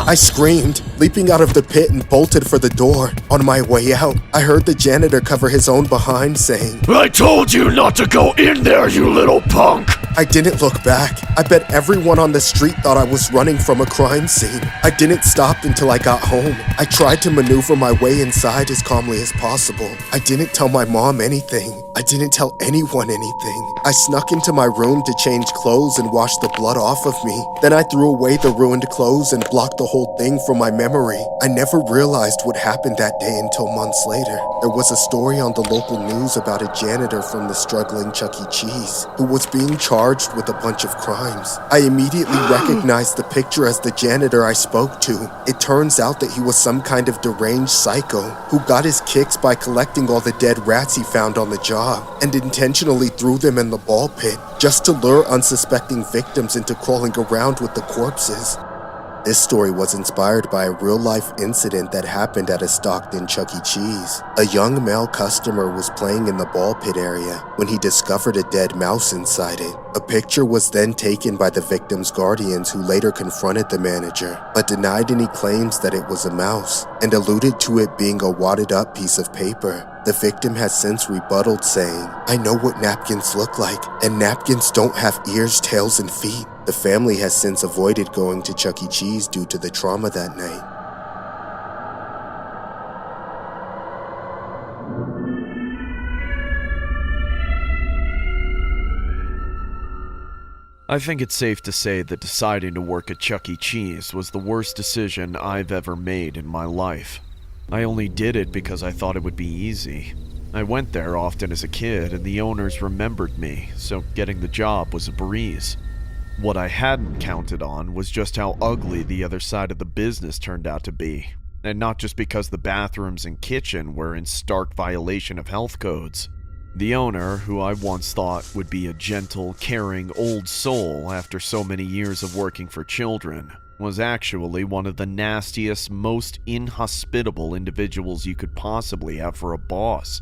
I screamed, leaping out of the pit and bolted for the door. On my way out, I heard the janitor cover his own behind saying, I told you not to go in there, you little punk! I didn't look back. I bet everyone on the street thought I was running from a crime scene. I didn't stop until I got home. I tried to maneuver my way inside as calmly as possible. I didn't tell my mom anything. I didn't tell anyone anything. I snuck into my room to change clothes and wash the blood off of me. Then I threw away the ruined clothes and blocked the whole thing from my memory. I never realized what happened that day until months later. There was a story on the local news about a janitor from the struggling Chuck E. Cheese who was being charged with a bunch of crimes. I immediately recognized the picture as the janitor I spoke to. It turns out that he was some kind of deranged psycho who got his kicks by collecting all the dead rats he found on the job and intentionally threw them in the ball pit just to lure unsuspecting victims into crawling around with the corpses. This story was inspired by a real-life incident that happened at a Stockton Chuck E. Cheese. A young male customer was playing in the ball pit area when he discovered a dead mouse inside it. A picture was then taken by the victim's guardians, who later confronted the manager, but denied any claims that it was a mouse, and alluded to it being a wadded-up piece of paper. The victim has since rebutted, saying, I know what napkins look like, and napkins don't have ears, tails, and feet. The family has since avoided going to Chuck E. Cheese due to the trauma that night. I think it's safe to say that deciding to work at Chuck E. Cheese was the worst decision I've ever made in my life. I only did it because I thought it would be easy. I went there often as a kid, and the owners remembered me, so getting the job was a breeze. What I hadn't counted on was just how ugly the other side of the business turned out to be. And not just because the bathrooms and kitchen were in stark violation of health codes. The owner, who I once thought would be a gentle, caring old soul after so many years of working for children, was actually one of the nastiest, most inhospitable individuals you could possibly have for a boss.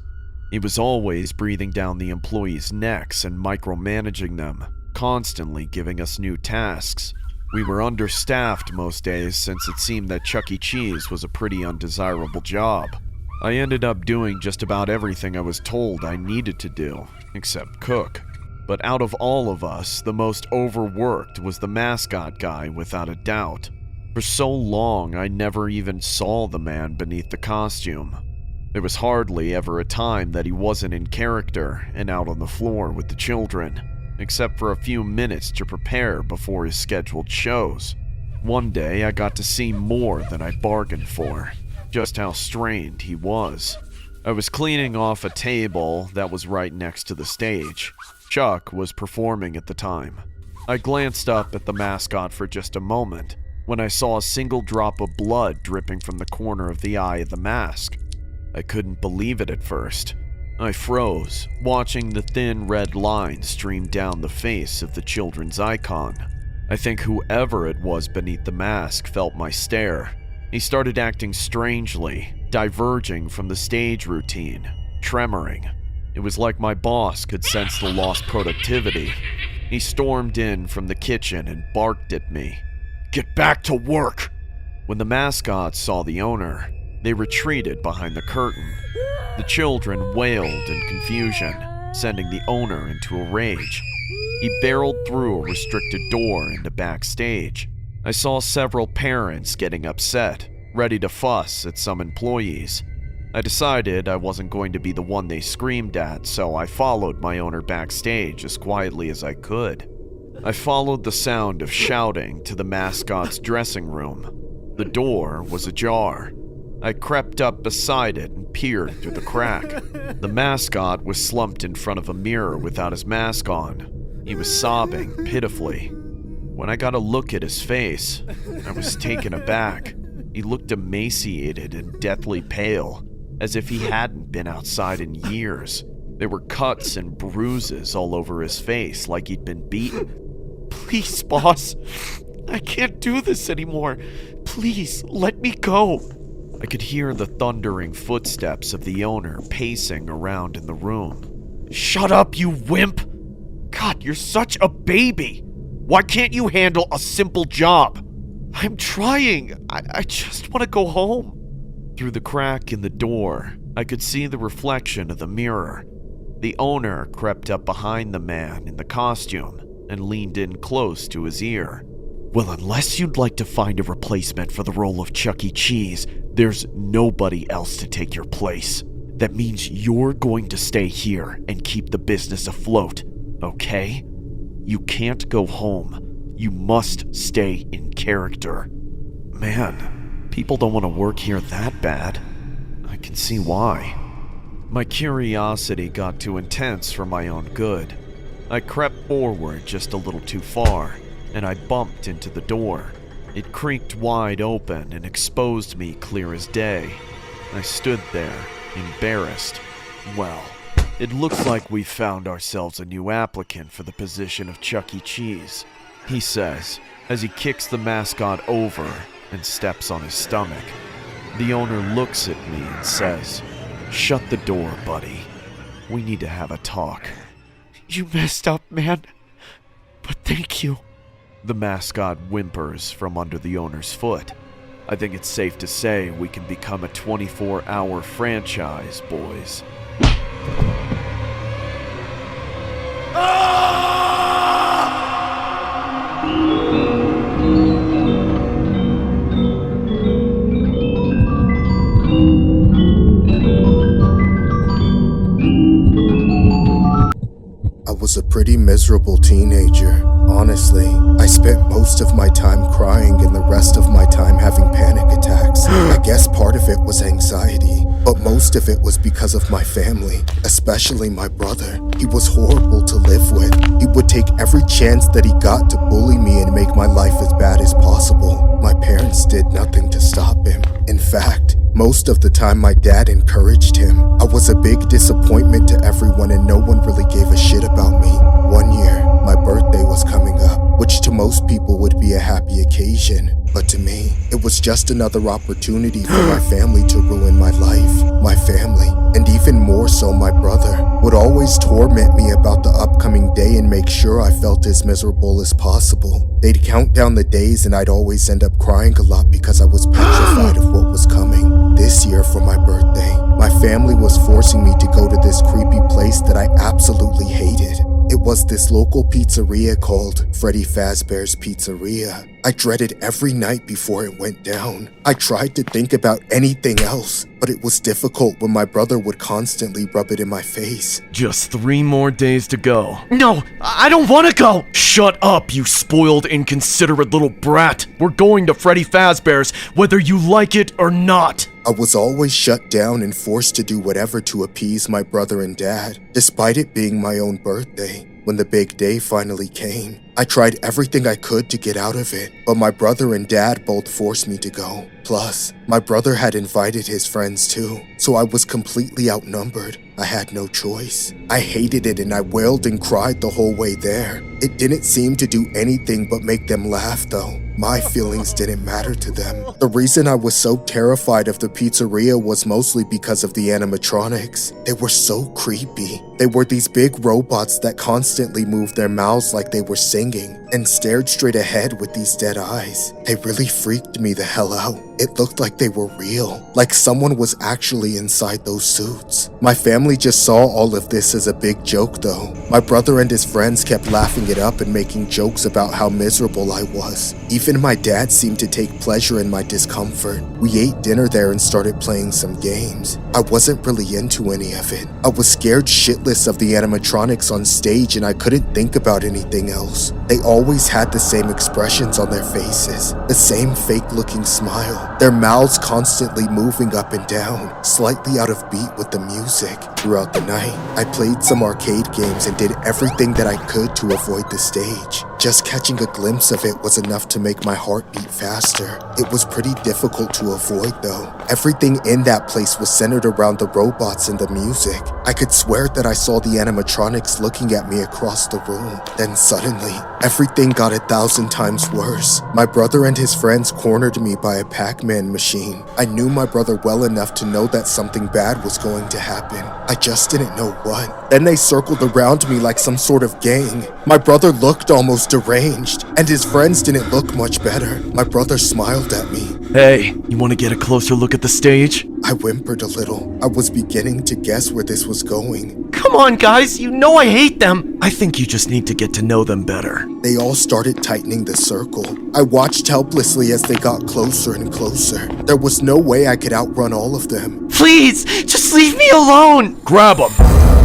He was always breathing down the employees' necks and micromanaging them, constantly giving us new tasks. We were understaffed most days since it seemed that Chuck E. Cheese was a pretty undesirable job. I ended up doing just about everything I was told I needed to do, except cook. But out of all of us, the most overworked was the mascot guy without a doubt. For so long, I never even saw the man beneath the costume. There was hardly ever a time that he wasn't in character and out on the floor with the children, except for a few minutes to prepare before his scheduled shows. One day, I got to see more than I bargained for. Just how strained he was. I was cleaning off a table that was right next to the stage. Chuck was performing at the time. I glanced up at the mascot for just a moment, when I saw a single drop of blood dripping from the corner of the eye of the mask. I couldn't believe it at first. I froze, watching the thin red line stream down the face of the children's icon. I think whoever it was beneath the mask felt my stare. He started acting strangely, diverging from the stage routine, tremoring. It was like my boss could sense the lost productivity. He stormed in from the kitchen and barked at me. "Get back to work!" When the mascots saw the owner, they retreated behind the curtain. The children wailed in confusion, sending the owner into a rage. He barreled through a restricted door into backstage. I saw several parents getting upset, ready to fuss at some employees. I decided I wasn't going to be the one they screamed at, so I followed my owner backstage as quietly as I could. I followed the sound of shouting to the mascot's dressing room. The door was ajar. I crept up beside it and peered through the crack. The mascot was slumped in front of a mirror without his mask on. He was sobbing pitifully. When I got a look at his face, I was taken aback. He looked emaciated and deathly pale, as if he hadn't been outside in years. There were cuts and bruises all over his face like he'd been beaten. "Please, boss, I can't do this anymore. Please, let me go." I could hear the thundering footsteps of the owner pacing around in the room. "Shut up, you wimp! God, you're such a baby! Why can't you handle a simple job?" "I'm trying. I just want to go home." Through the crack in the door, I could see the reflection of the mirror. The owner crept up behind the man in the costume and leaned in close to his ear. "Well, unless you'd like to find a replacement for the role of Chuck E. Cheese, there's nobody else to take your place. That means you're going to stay here and keep the business afloat, okay? You can't go home. You must stay in character." Man, people don't want to work here that bad. I can see why. My curiosity got too intense for my own good. I crept forward just a little too far, and I bumped into the door. It creaked wide open and exposed me clear as day. I stood there, embarrassed. Well, it looks like we found ourselves a new applicant for the position of Chuck E. Cheese, he says, as he kicks the mascot over and steps on his stomach. The owner looks at me and says, "Shut the door, buddy. We need to have a talk." "You messed up, man. But thank you." The mascot whimpers from under the owner's foot. I think it's safe to say we can become a 24-hour franchise, boys. I was a pretty miserable teenager, honestly. I spent most of my time crying and the rest of my time having panic attacks. I guess part of it was anxiety, but most of it was because of my family, especially my brother. He was horrible to live with. He would take every chance that he got to bully me and make my life as bad as possible. My parents did nothing to stop him. In fact, most of the time my dad encouraged him. I was a big disappointment to everyone and no one really gave a shit about me. One year, my birthday was coming up, which to most people would be a happy occasion. But to me, it was just another opportunity for my family to ruin my life. My family, and even more so my brother, would always torment me about the upcoming day and make sure I felt as miserable as possible. They'd count down the days and I'd always end up crying a lot because I was petrified of what was coming. This year for my birthday, my family was forcing me to go to this creepy place that I absolutely hated. It was this local pizzeria called Freddy Fazbear's Pizzeria. I dreaded every night before it went down. I tried to think about anything else, but it was difficult when my brother would constantly rub it in my face. Just 3 more days to go. No, I don't want to go. Shut up, you spoiled, inconsiderate little brat. We're going to Freddy Fazbear's, whether you like it or not. I was always shut down and forced to do whatever to appease my brother and dad, despite it being my own birthday. When the big day finally came, I tried everything I could to get out of it, but my brother and dad both forced me to go. Plus, my brother had invited his friends too, so I was completely outnumbered. I had no choice. I hated it and I wailed and cried the whole way there. It didn't seem to do anything but make them laugh though. My feelings didn't matter to them. The reason I was so terrified of the pizzeria was mostly because of the animatronics. They were so creepy. They were these big robots that constantly moved their mouths like they were singing and stared straight ahead with these dead eyes. They really freaked me the hell out. It looked like they were real, like someone was actually inside those suits. My family just saw all of this as a big joke though. My brother and his friends kept laughing it up and making jokes about how miserable I was. Even my dad seemed to take pleasure in my discomfort. We ate dinner there and started playing some games. I wasn't really into any of it. I was scared shitless of the animatronics on stage and I couldn't think about anything else. They always had the same expressions on their faces, the same fake-looking smile. Their mouths constantly moving up and down, slightly out of beat with the music. Throughout the night, I played some arcade games and did everything that I could to avoid the stage. Just catching a glimpse of it was enough to make my heart beat faster. It was pretty difficult to avoid though. Everything in that place was centered around the robots and the music. I could swear that I saw the animatronics looking at me across the room. Then suddenly, everything got 1,000 times worse. My brother and his friends cornered me by a Pac-Man machine. I knew my brother well enough to know that something bad was going to happen. I just didn't know what. Then they circled around me like some sort of gang. My brother looked almost deranged, and his friends didn't look much better. My brother smiled at me. Hey, you want to get a closer look at the stage? I whimpered a little. I was beginning to guess where this was going. Come on, guys, you know I hate them. I think you just need to get to know them better. They all started tightening the circle. I watched helplessly as they got closer and closer. There was no way I could outrun all of them. Please, just leave me alone. Grab them.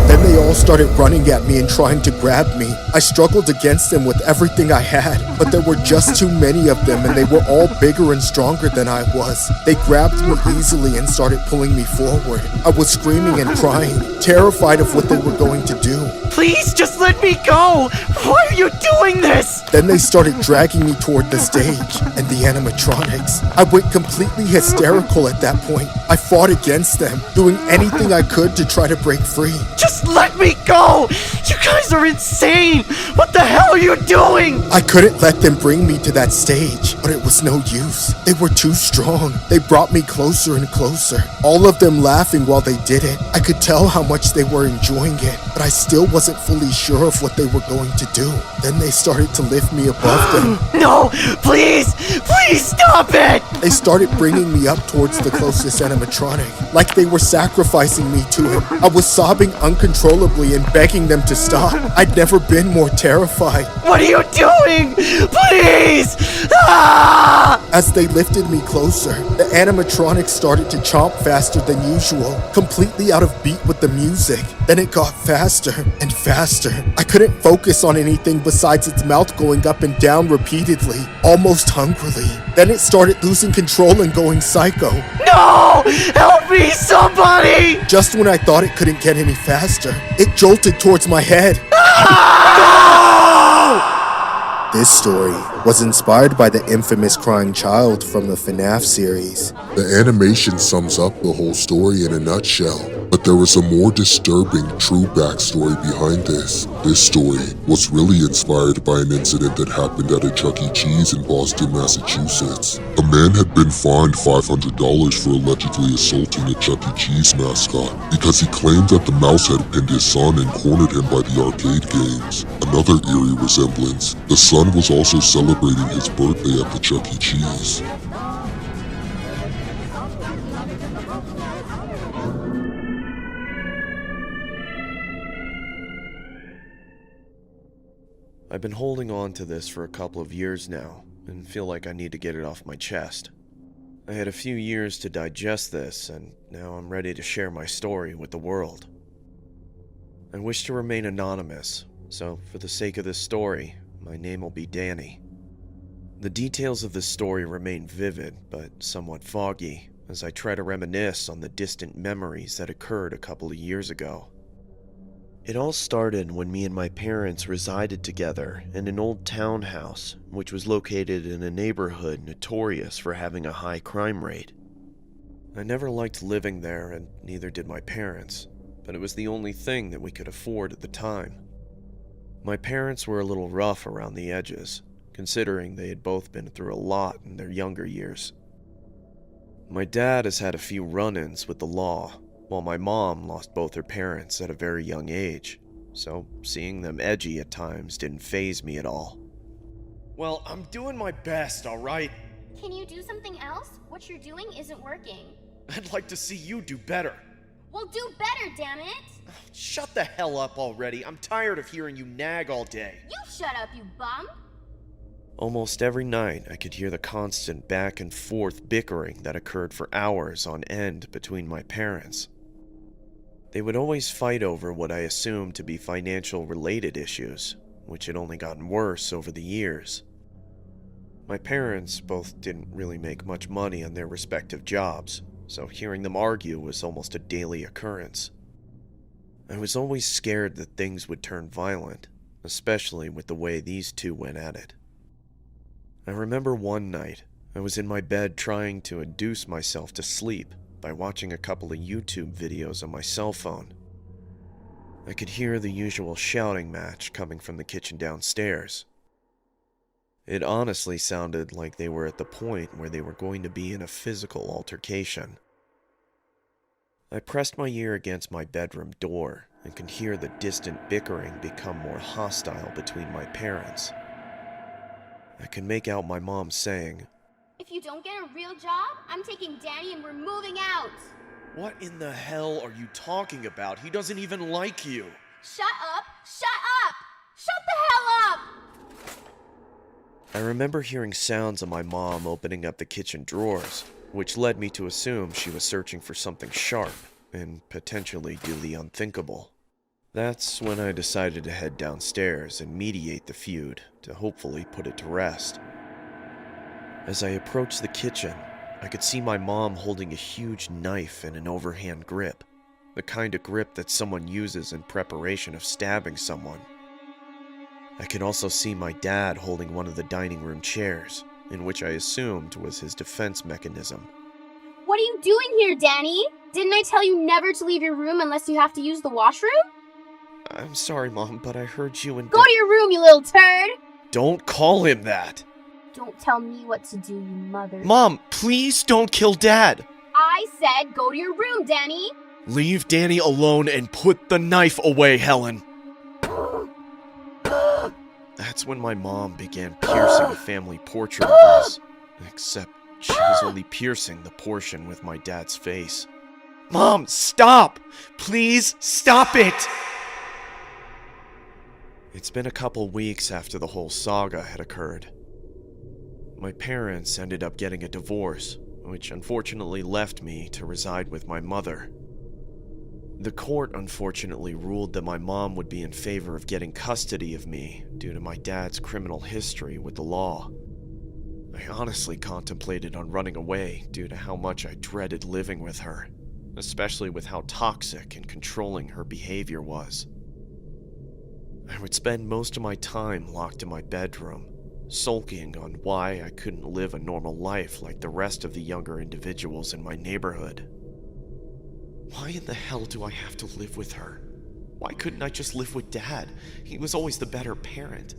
Then they all started running at me and trying to grab me. I struggled against them with everything I had, but there were just too many of them and they were all bigger and stronger than I was. They grabbed me easily and started pulling me forward. I was screaming and crying, terrified of what they were going to do. Please, just let me go. Why are you doing this? Then they started dragging me toward the stage and the animatronics. I went completely hysterical at that point. I fought against them, doing anything I could to try to break free. Just let me go! You guys are insane! What the hell are you doing? I couldn't let them bring me to that stage, but it was no use. They were too strong. They brought me closer and closer, all of them laughing while they did it. I could tell how much they were enjoying it, but I still wasn't fully sure of what they were going to do. Then they started to lift me above them. No! Please! Please stop it! They started bringing me up towards the closest animatronic, like they were sacrificing me to him. I was sobbing uncontrollably and begging them to stop. I'd never been more terrified. What are you doing? Please! Ah! As they lifted me closer, the animatronic started to chomp faster than usual, completely out of beat with the music. Then it got faster and faster. I couldn't focus on anything besides its mouth going up and down repeatedly, almost hungrily. Then it started losing control and going psycho. No! Help me, somebody! Just when I thought it couldn't get any faster, it jolted towards my head. This story was inspired by the infamous crying child from the FNAF series. The animation sums up the whole story in a nutshell, but there is a more disturbing, true backstory behind this. This story was really inspired by an incident that happened at a Chuck E. Cheese in Boston, Massachusetts. A man had been fined $500 for allegedly assaulting a Chuck E. Cheese mascot because he claimed that the mouse had pinned his son and cornered him by the arcade games. Another eerie resemblance, the son was also celebrating his birthday at the Chuck E. Cheese. I've been holding on to this for a couple of years now, and feel like I need to get it off my chest. I had a few years to digest this, and now I'm ready to share my story with the world. I wish to remain anonymous, so for the sake of this story, my name will be Danny. The details of this story remain vivid, but somewhat foggy, as I try to reminisce on the distant memories that occurred a couple of years ago. It all started when me and my parents resided together in an old townhouse, which was located in a neighborhood notorious for having a high crime rate. I never liked living there, and neither did my parents, but it was the only thing that we could afford at the time. My parents were a little rough around the edges, considering they had both been through a lot in their younger years. My dad has had a few run-ins with the law, while my mom lost both her parents at a very young age, so seeing them edgy at times didn't faze me at all. Well, I'm doing my best, alright? Can you do something else? What you're doing isn't working. I'd like to see you do better. Well, do better, damn it! Shut the hell up already. I'm tired of hearing you nag all day. You shut up, you bum! Almost every night, I could hear the constant back and forth bickering that occurred for hours on end between my parents. They would always fight over what I assumed to be financial-related issues, which had only gotten worse over the years. My parents both didn't really make much money on their respective jobs, so hearing them argue was almost a daily occurrence. I was always scared that things would turn violent, especially with the way these two went at it. I remember one night, I was in my bed trying to induce myself to sleep by watching a couple of YouTube videos on my cell phone. I could hear the usual shouting match coming from the kitchen downstairs. It honestly sounded like they were at the point where they were going to be in a physical altercation. I pressed my ear against my bedroom door and could hear the distant bickering become more hostile between my parents. I could make out my mom saying, If you don't get a real job, I'm taking Danny and we're moving out! "What in the hell are you talking about? He doesn't even like you!" Shut up! Shut up! Shut the hell up! I remember hearing sounds of my mom opening up the kitchen drawers, which led me to assume she was searching for something sharp and potentially do the unthinkable. That's when I decided to head downstairs and mediate the feud to hopefully put it to rest. As I approached the kitchen, I could see my mom holding a huge knife in an overhand grip, the kind of grip that someone uses in preparation of stabbing someone. I could also see my dad holding one of the dining room chairs, in which I assumed was his defense mechanism. What are you doing here, Danny? Didn't I tell you never to leave your room unless you have to use the washroom? I'm sorry, Mom, but I heard you and Go to your room, you little turd! Don't call him that! Don't tell me what to do, you mother. Mom, please don't kill Dad! I said go to your room, Danny! Leave Danny alone and put the knife away, Helen! That's when my mom began piercing a family portrait of us, except she was only piercing the portion with my dad's face. Mom, stop! Please stop it! It's been a couple weeks after the whole saga had occurred. My parents ended up getting a divorce, which unfortunately left me to reside with my mother. The court unfortunately ruled that my mom would be in favor of getting custody of me due to my dad's criminal history with the law. I honestly contemplated on running away due to how much I dreaded living with her, especially with how toxic and controlling her behavior was. I would spend most of my time locked in my bedroom, sulking on why I couldn't live a normal life like the rest of the younger individuals in my neighborhood. Why in the hell do I have to live with her? Why couldn't I just live with Dad? He was always the better parent.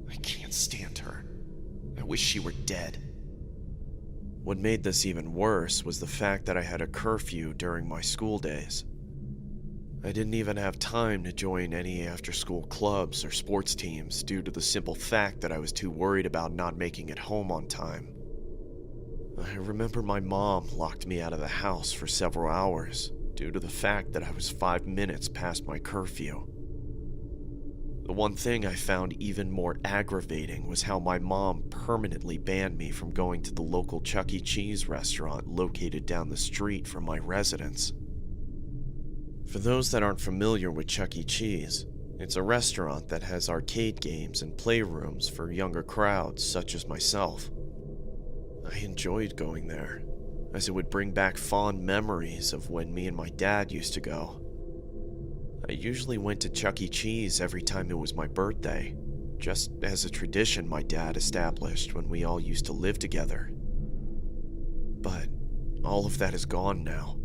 I can't stand her. I wish she were dead. What made this even worse was the fact that I had a curfew during my school days. I didn't even have time to join any after-school clubs or sports teams due to the simple fact that I was too worried about not making it home on time. I remember my mom locked me out of the house for several hours due to the fact that I was 5 minutes past my curfew. The one thing I found even more aggravating was how my mom permanently banned me from going to the local CHE restaurant located down the street from my residence. For those that aren't familiar with CHE, it's a restaurant that has arcade games and playrooms for younger crowds such as myself. I enjoyed going there, as it would bring back fond memories of when me and my dad used to go. I usually went to Chuck E. Cheese every time it was my birthday, just as a tradition my dad established when we all used to live together. But all of that is gone now.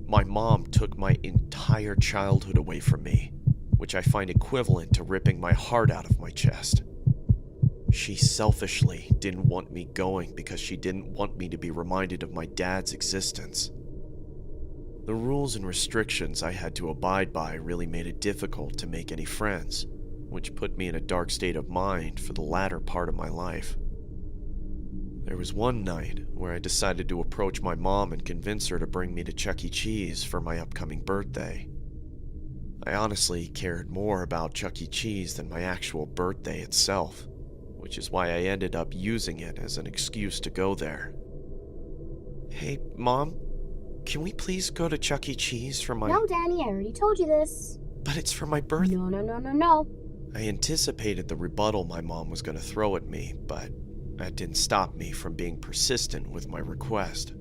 My mom took my entire childhood away from me, which I find equivalent to ripping my heart out of my chest. She selfishly didn't want me going because she didn't want me to be reminded of my dad's existence. The rules and restrictions I had to abide by really made it difficult to make any friends, which put me in a dark state of mind for the latter part of my life. There was one night where I decided to approach my mom and convince her to bring me to Chuck E. Cheese for my upcoming birthday. I honestly cared more about Chuck E. Cheese than my actual birthday itself, which is why I ended up using it as an excuse to go there. Hey, Mom, can we please go to Chuck E. Cheese for my... No, Danny, I already told you this. But it's for my birthday. No. I anticipated the rebuttal my mom was going to throw at me, but that didn't stop me from being persistent with my request.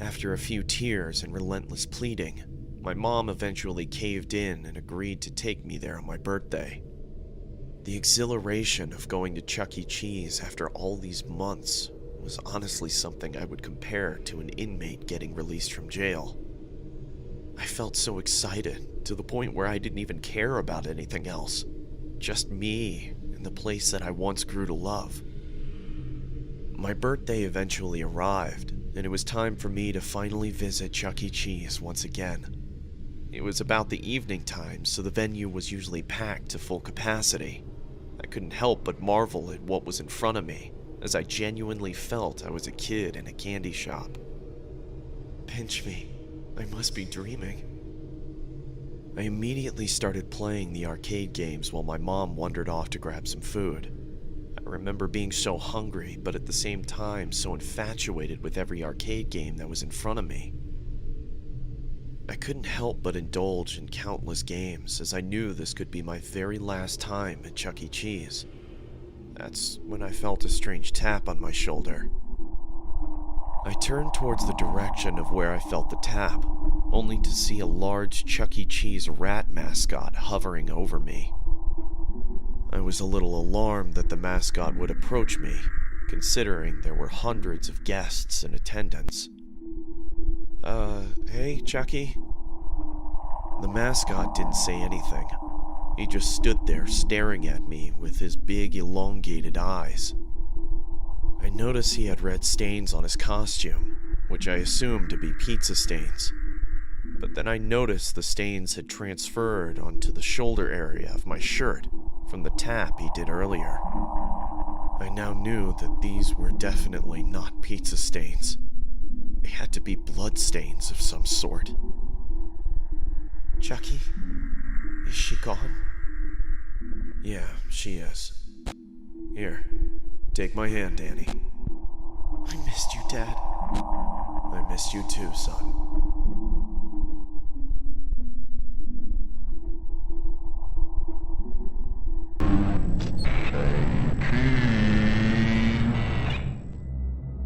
After a few tears and relentless pleading, my mom eventually caved in and agreed to take me there on my birthday. The exhilaration of going to Chuck E. Cheese after all these months was honestly something I would compare to an inmate getting released from jail. I felt so excited, to the point where I didn't even care about anything else. Just me and the place that I once grew to love. My birthday eventually arrived, and it was time for me to finally visit Chuck E. Cheese once again. It was about the evening time, so the venue was usually packed to full capacity. I couldn't help but marvel at what was in front of me, as I genuinely felt I was a kid in a candy shop. Pinch me, I must be dreaming. I immediately started playing the arcade games while my mom wandered off to grab some food. I remember being so hungry, but at the same time so infatuated with every arcade game that was in front of me. I couldn't help but indulge in countless games, as I knew this could be my very last time at Chuck E. Cheese. That's when I felt a strange tap on my shoulder. I turned towards the direction of where I felt the tap, only to see a large Chuck E. Cheese rat mascot hovering over me. I was a little alarmed that the mascot would approach me, considering there were hundreds of guests in attendance. Hey, Chucky? The mascot didn't say anything. He just stood there staring at me with his big, elongated eyes. I noticed he had red stains on his costume, which I assumed to be pizza stains. But then I noticed the stains had transferred onto the shoulder area of my shirt from the tap he did earlier. I now knew that these were definitely not pizza stains. They had to be blood stains of some sort. Chucky? Is she gone? Yeah, she is. Here, take my hand, Danny. I missed you, Dad. I missed you too, son.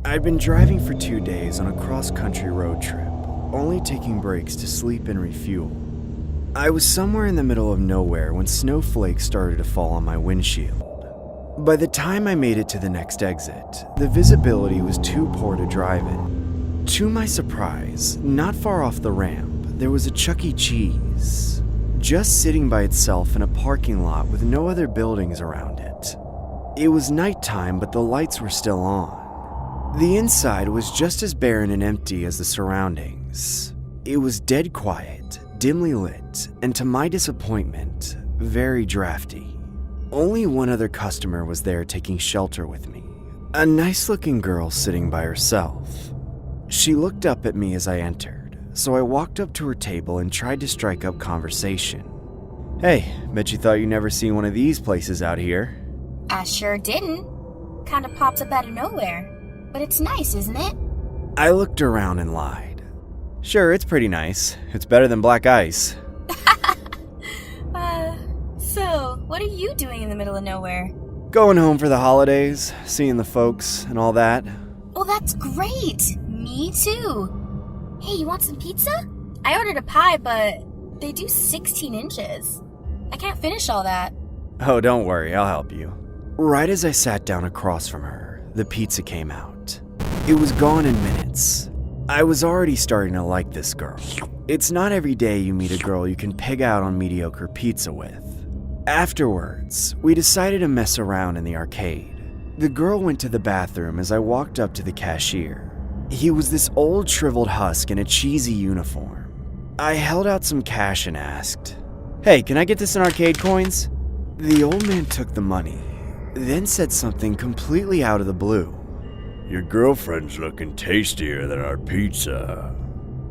I'd been driving for 2 days on a cross-country road trip, only taking breaks to sleep and refuel. I was somewhere in the middle of nowhere when snowflakes started to fall on my windshield. By the time I made it to the next exit, the visibility was too poor to drive in. To my surprise, not far off the ramp, there was a Chuck E. Cheese, just sitting by itself in a parking lot with no other buildings around it. It was nighttime, but the lights were still on. The inside was just as barren and empty as the surroundings. It was dead quiet, dimly lit, and to my disappointment, very drafty. Only one other customer was there taking shelter with me, a nice-looking girl sitting by herself. She looked up at me as I entered, so I walked up to her table and tried to strike up conversation. Hey, bet you thought you never seen one of these places out here. I sure didn't. Kinda pops up out of nowhere. But it's nice, isn't it? I looked around and lied. Sure, it's pretty nice. It's better than black ice. So, what are you doing in the middle of nowhere? Going home for the holidays, seeing the folks, and all that. Oh, that's great! Me too! Hey, you want some pizza? I ordered a pie, but They do 16 inches. I can't finish all that. Oh, don't worry, I'll help you. Right as I sat down across from her, the pizza came out. It was gone in minutes. I was already starting to like this girl. It's not every day you meet a girl you can pig out on mediocre pizza with. Afterwards, we decided to mess around in the arcade. The girl went to the bathroom as I walked up to the cashier. He was this old shriveled husk in a cheesy uniform. I held out some cash and asked, "Hey, can I get this in arcade coins?" The old man took the money, then said something completely out of the blue. "Your girlfriend's looking tastier than our pizza."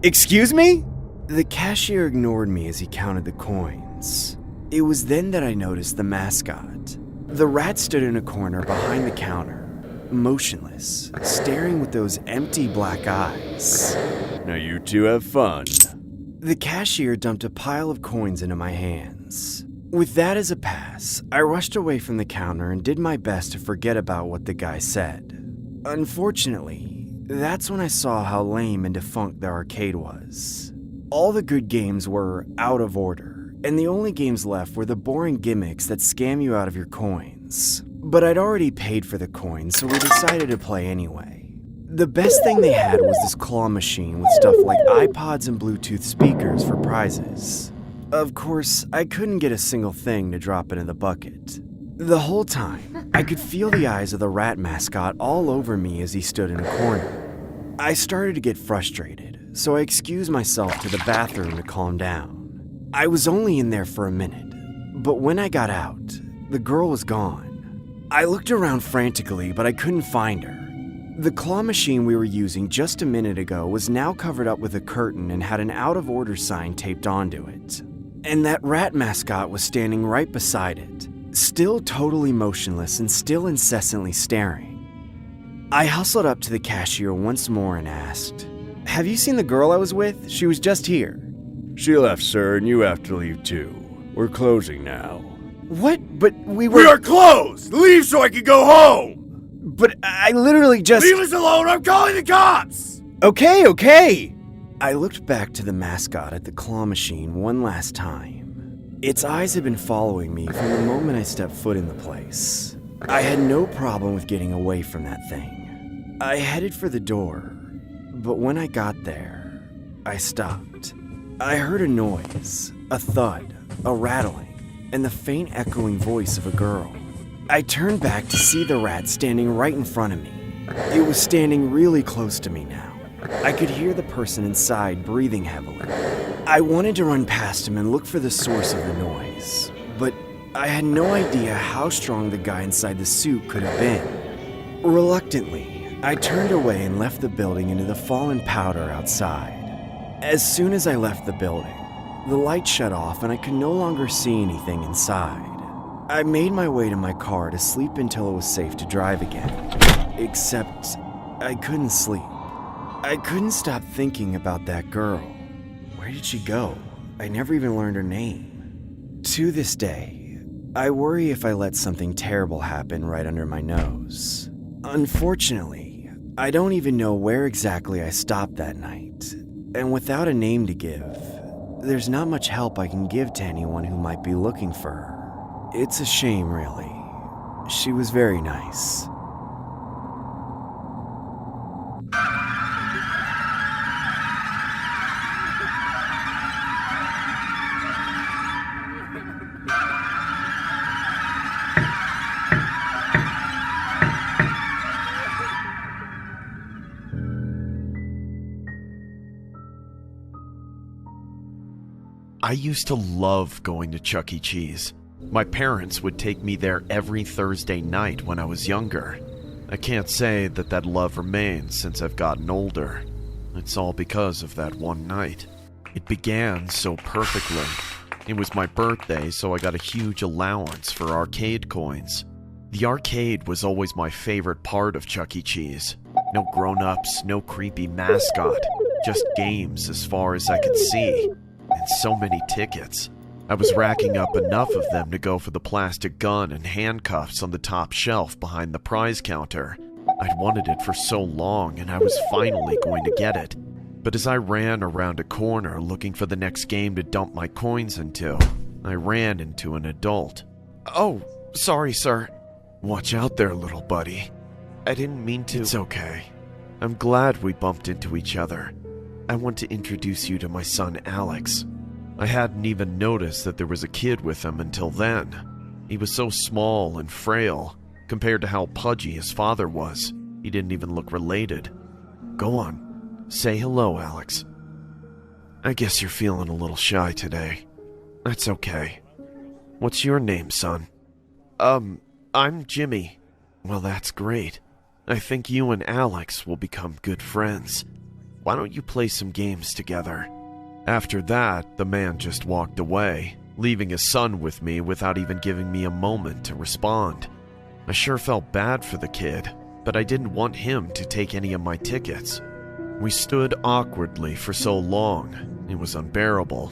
Excuse me? The cashier ignored me as he counted the coins. It was then that I noticed the mascot. The rat stood in a corner behind the counter, motionless, staring with those empty black eyes. "Now you two have fun." The cashier dumped a pile of coins into my hands. With that as a pass, I rushed away from the counter and did my best to forget about what the guy said. Unfortunately, that's when I saw how lame and defunct the arcade was. All the good games were out of order, and the only games left were the boring gimmicks that scam you out of your coins. But I'd already paid for the coins, so we decided to play anyway. The best thing they had was this claw machine with stuff like iPods and Bluetooth speakers for prizes. Of course, I couldn't get a single thing to drop into the bucket. The whole time, I could feel the eyes of the rat mascot all over me as he stood in a corner. I started to get frustrated, so I excused myself to the bathroom to calm down. I was only in there for a minute, but when I got out, the girl was gone. I looked around frantically, but I couldn't find her. The claw machine we were using just a minute ago was now covered up with a curtain and had an out-of-order sign taped onto it. And that rat mascot was standing right beside it, still totally motionless and still incessantly staring. I hustled up to the cashier once more and asked, "Have you seen the girl I was with? She was just here." "She left, sir, and you have to leave too. We're closing now." "What? But we were— We are closed! Leave so I can go home!" "But I literally just— Leave us alone, I'm calling the cops!" Okay. I looked back to the mascot at the claw machine one last time. Its eyes had been following me from the moment I stepped foot in the place. I had no problem with getting away from that thing. I headed for the door, but when I got there, I stopped. I heard a noise, a thud, a rattling, and the faint echoing voice of a girl. I turned back to see the rat standing right in front of me. It was standing really close to me now. I could hear the person inside breathing heavily. I wanted to run past him and look for the source of the noise, but I had no idea how strong the guy inside the suit could have been. Reluctantly, I turned away and left the building into the fallen powder outside. As soon as I left the building, the light shut off and I could no longer see anything inside. I made my way to my car to sleep until it was safe to drive again. Except, I couldn't sleep. I couldn't stop thinking about that girl. Where did she go? I never even learned her name. To this day, I worry if I let something terrible happen right under my nose. Unfortunately, I don't even know where exactly I stopped that night. And without a name to give, there's not much help I can give to anyone who might be looking for her. It's a shame, really. She was very nice. I used to love going to Chuck E. Cheese. My parents would take me there every Thursday night when I was younger. I can't say that love remains since I've gotten older. It's all because of that one night. It began so perfectly. It was my birthday, so I got a huge allowance for arcade coins. The arcade was always my favorite part of Chuck E. Cheese. No grown-ups, no creepy mascot, just games as far as I could see. And so many tickets. I was racking up enough of them to go for the plastic gun and handcuffs on the top shelf behind the prize counter. I'd wanted it for so long, and I was finally going to get it. But as I ran around a corner looking for the next game to dump my coins into, I ran into an adult. "Oh, sorry, sir." "Watch out there, little buddy. I didn't mean to." "It's okay. I'm glad we bumped into each other. I want to introduce you to my son, Alex." I hadn't even noticed that there was a kid with him until then. He was so small and frail, compared to how pudgy his father was. He didn't even look related. "Go on. Say hello, Alex." "I guess you're feeling a little shy today. That's okay. What's your name, son?" I'm Jimmy." "Well, that's great. I think you and Alex will become good friends. Why don't you play some games together?" After that, the man just walked away, leaving his son with me without even giving me a moment to respond. I sure felt bad for the kid, but I didn't want him to take any of my tickets. We stood awkwardly for so long, it was unbearable.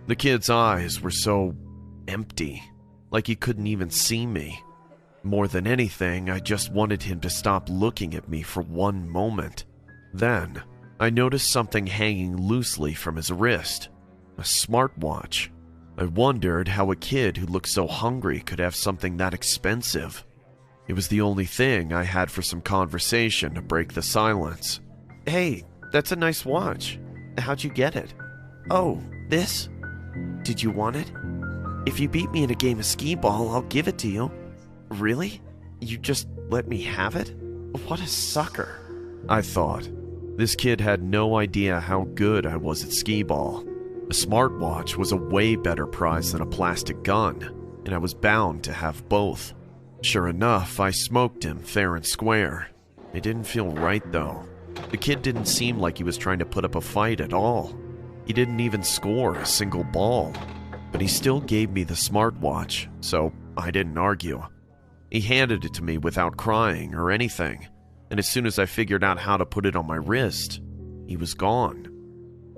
The kid's eyes were so empty, like he couldn't even see me. More than anything, I just wanted him to stop looking at me for one moment. Then, I noticed something hanging loosely from his wrist, a smartwatch. I wondered how a kid who looked so hungry could have something that expensive. It was the only thing I had for some conversation to break the silence. "Hey, that's a nice watch. How'd you get it?" "Oh, this? Did you want it? If you beat me in a game of skee-ball, I'll give it to you." "Really? You just let me have it? What a sucker," I thought. This kid had no idea how good I was at skee-ball. A smartwatch was a way better prize than a plastic gun, and I was bound to have both. Sure enough, I smoked him fair and square. It didn't feel right, though. The kid didn't seem like he was trying to put up a fight at all. He didn't even score a single ball. But he still gave me the smartwatch, so I didn't argue. He handed it to me without crying or anything, and as soon as I figured out how to put it on my wrist, he was gone.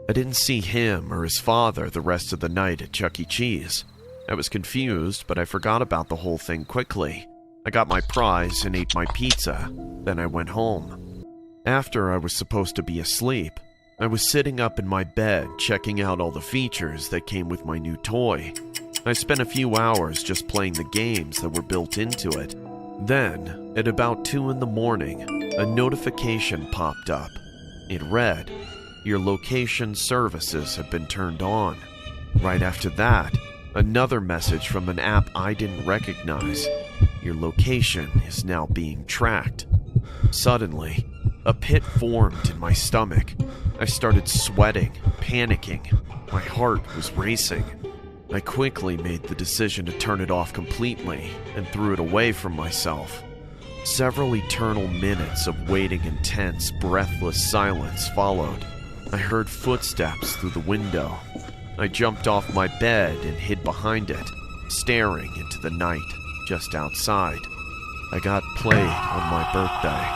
I didn't see him or his father the rest of the night at Chuck E. Cheese. I was confused, but I forgot about the whole thing quickly. I got my prize and ate my pizza, then I went home. After I was supposed to be asleep, I was sitting up in my bed checking out all the features that came with my new toy. I spent a few hours just playing the games that were built into it. Then, at about 2 in the morning, a notification popped up. It read, "Your location services have been turned on." Right after that, another message from an app I didn't recognize. "Your location is now being tracked." Suddenly, a pit formed in my stomach. I started sweating, panicking. My heart was racing. I quickly made the decision to turn it off completely and threw it away from myself. Several eternal minutes of waiting in tense, breathless silence followed. I heard footsteps through the window. I jumped off my bed and hid behind it, staring into the night just outside. I got played on my birthday.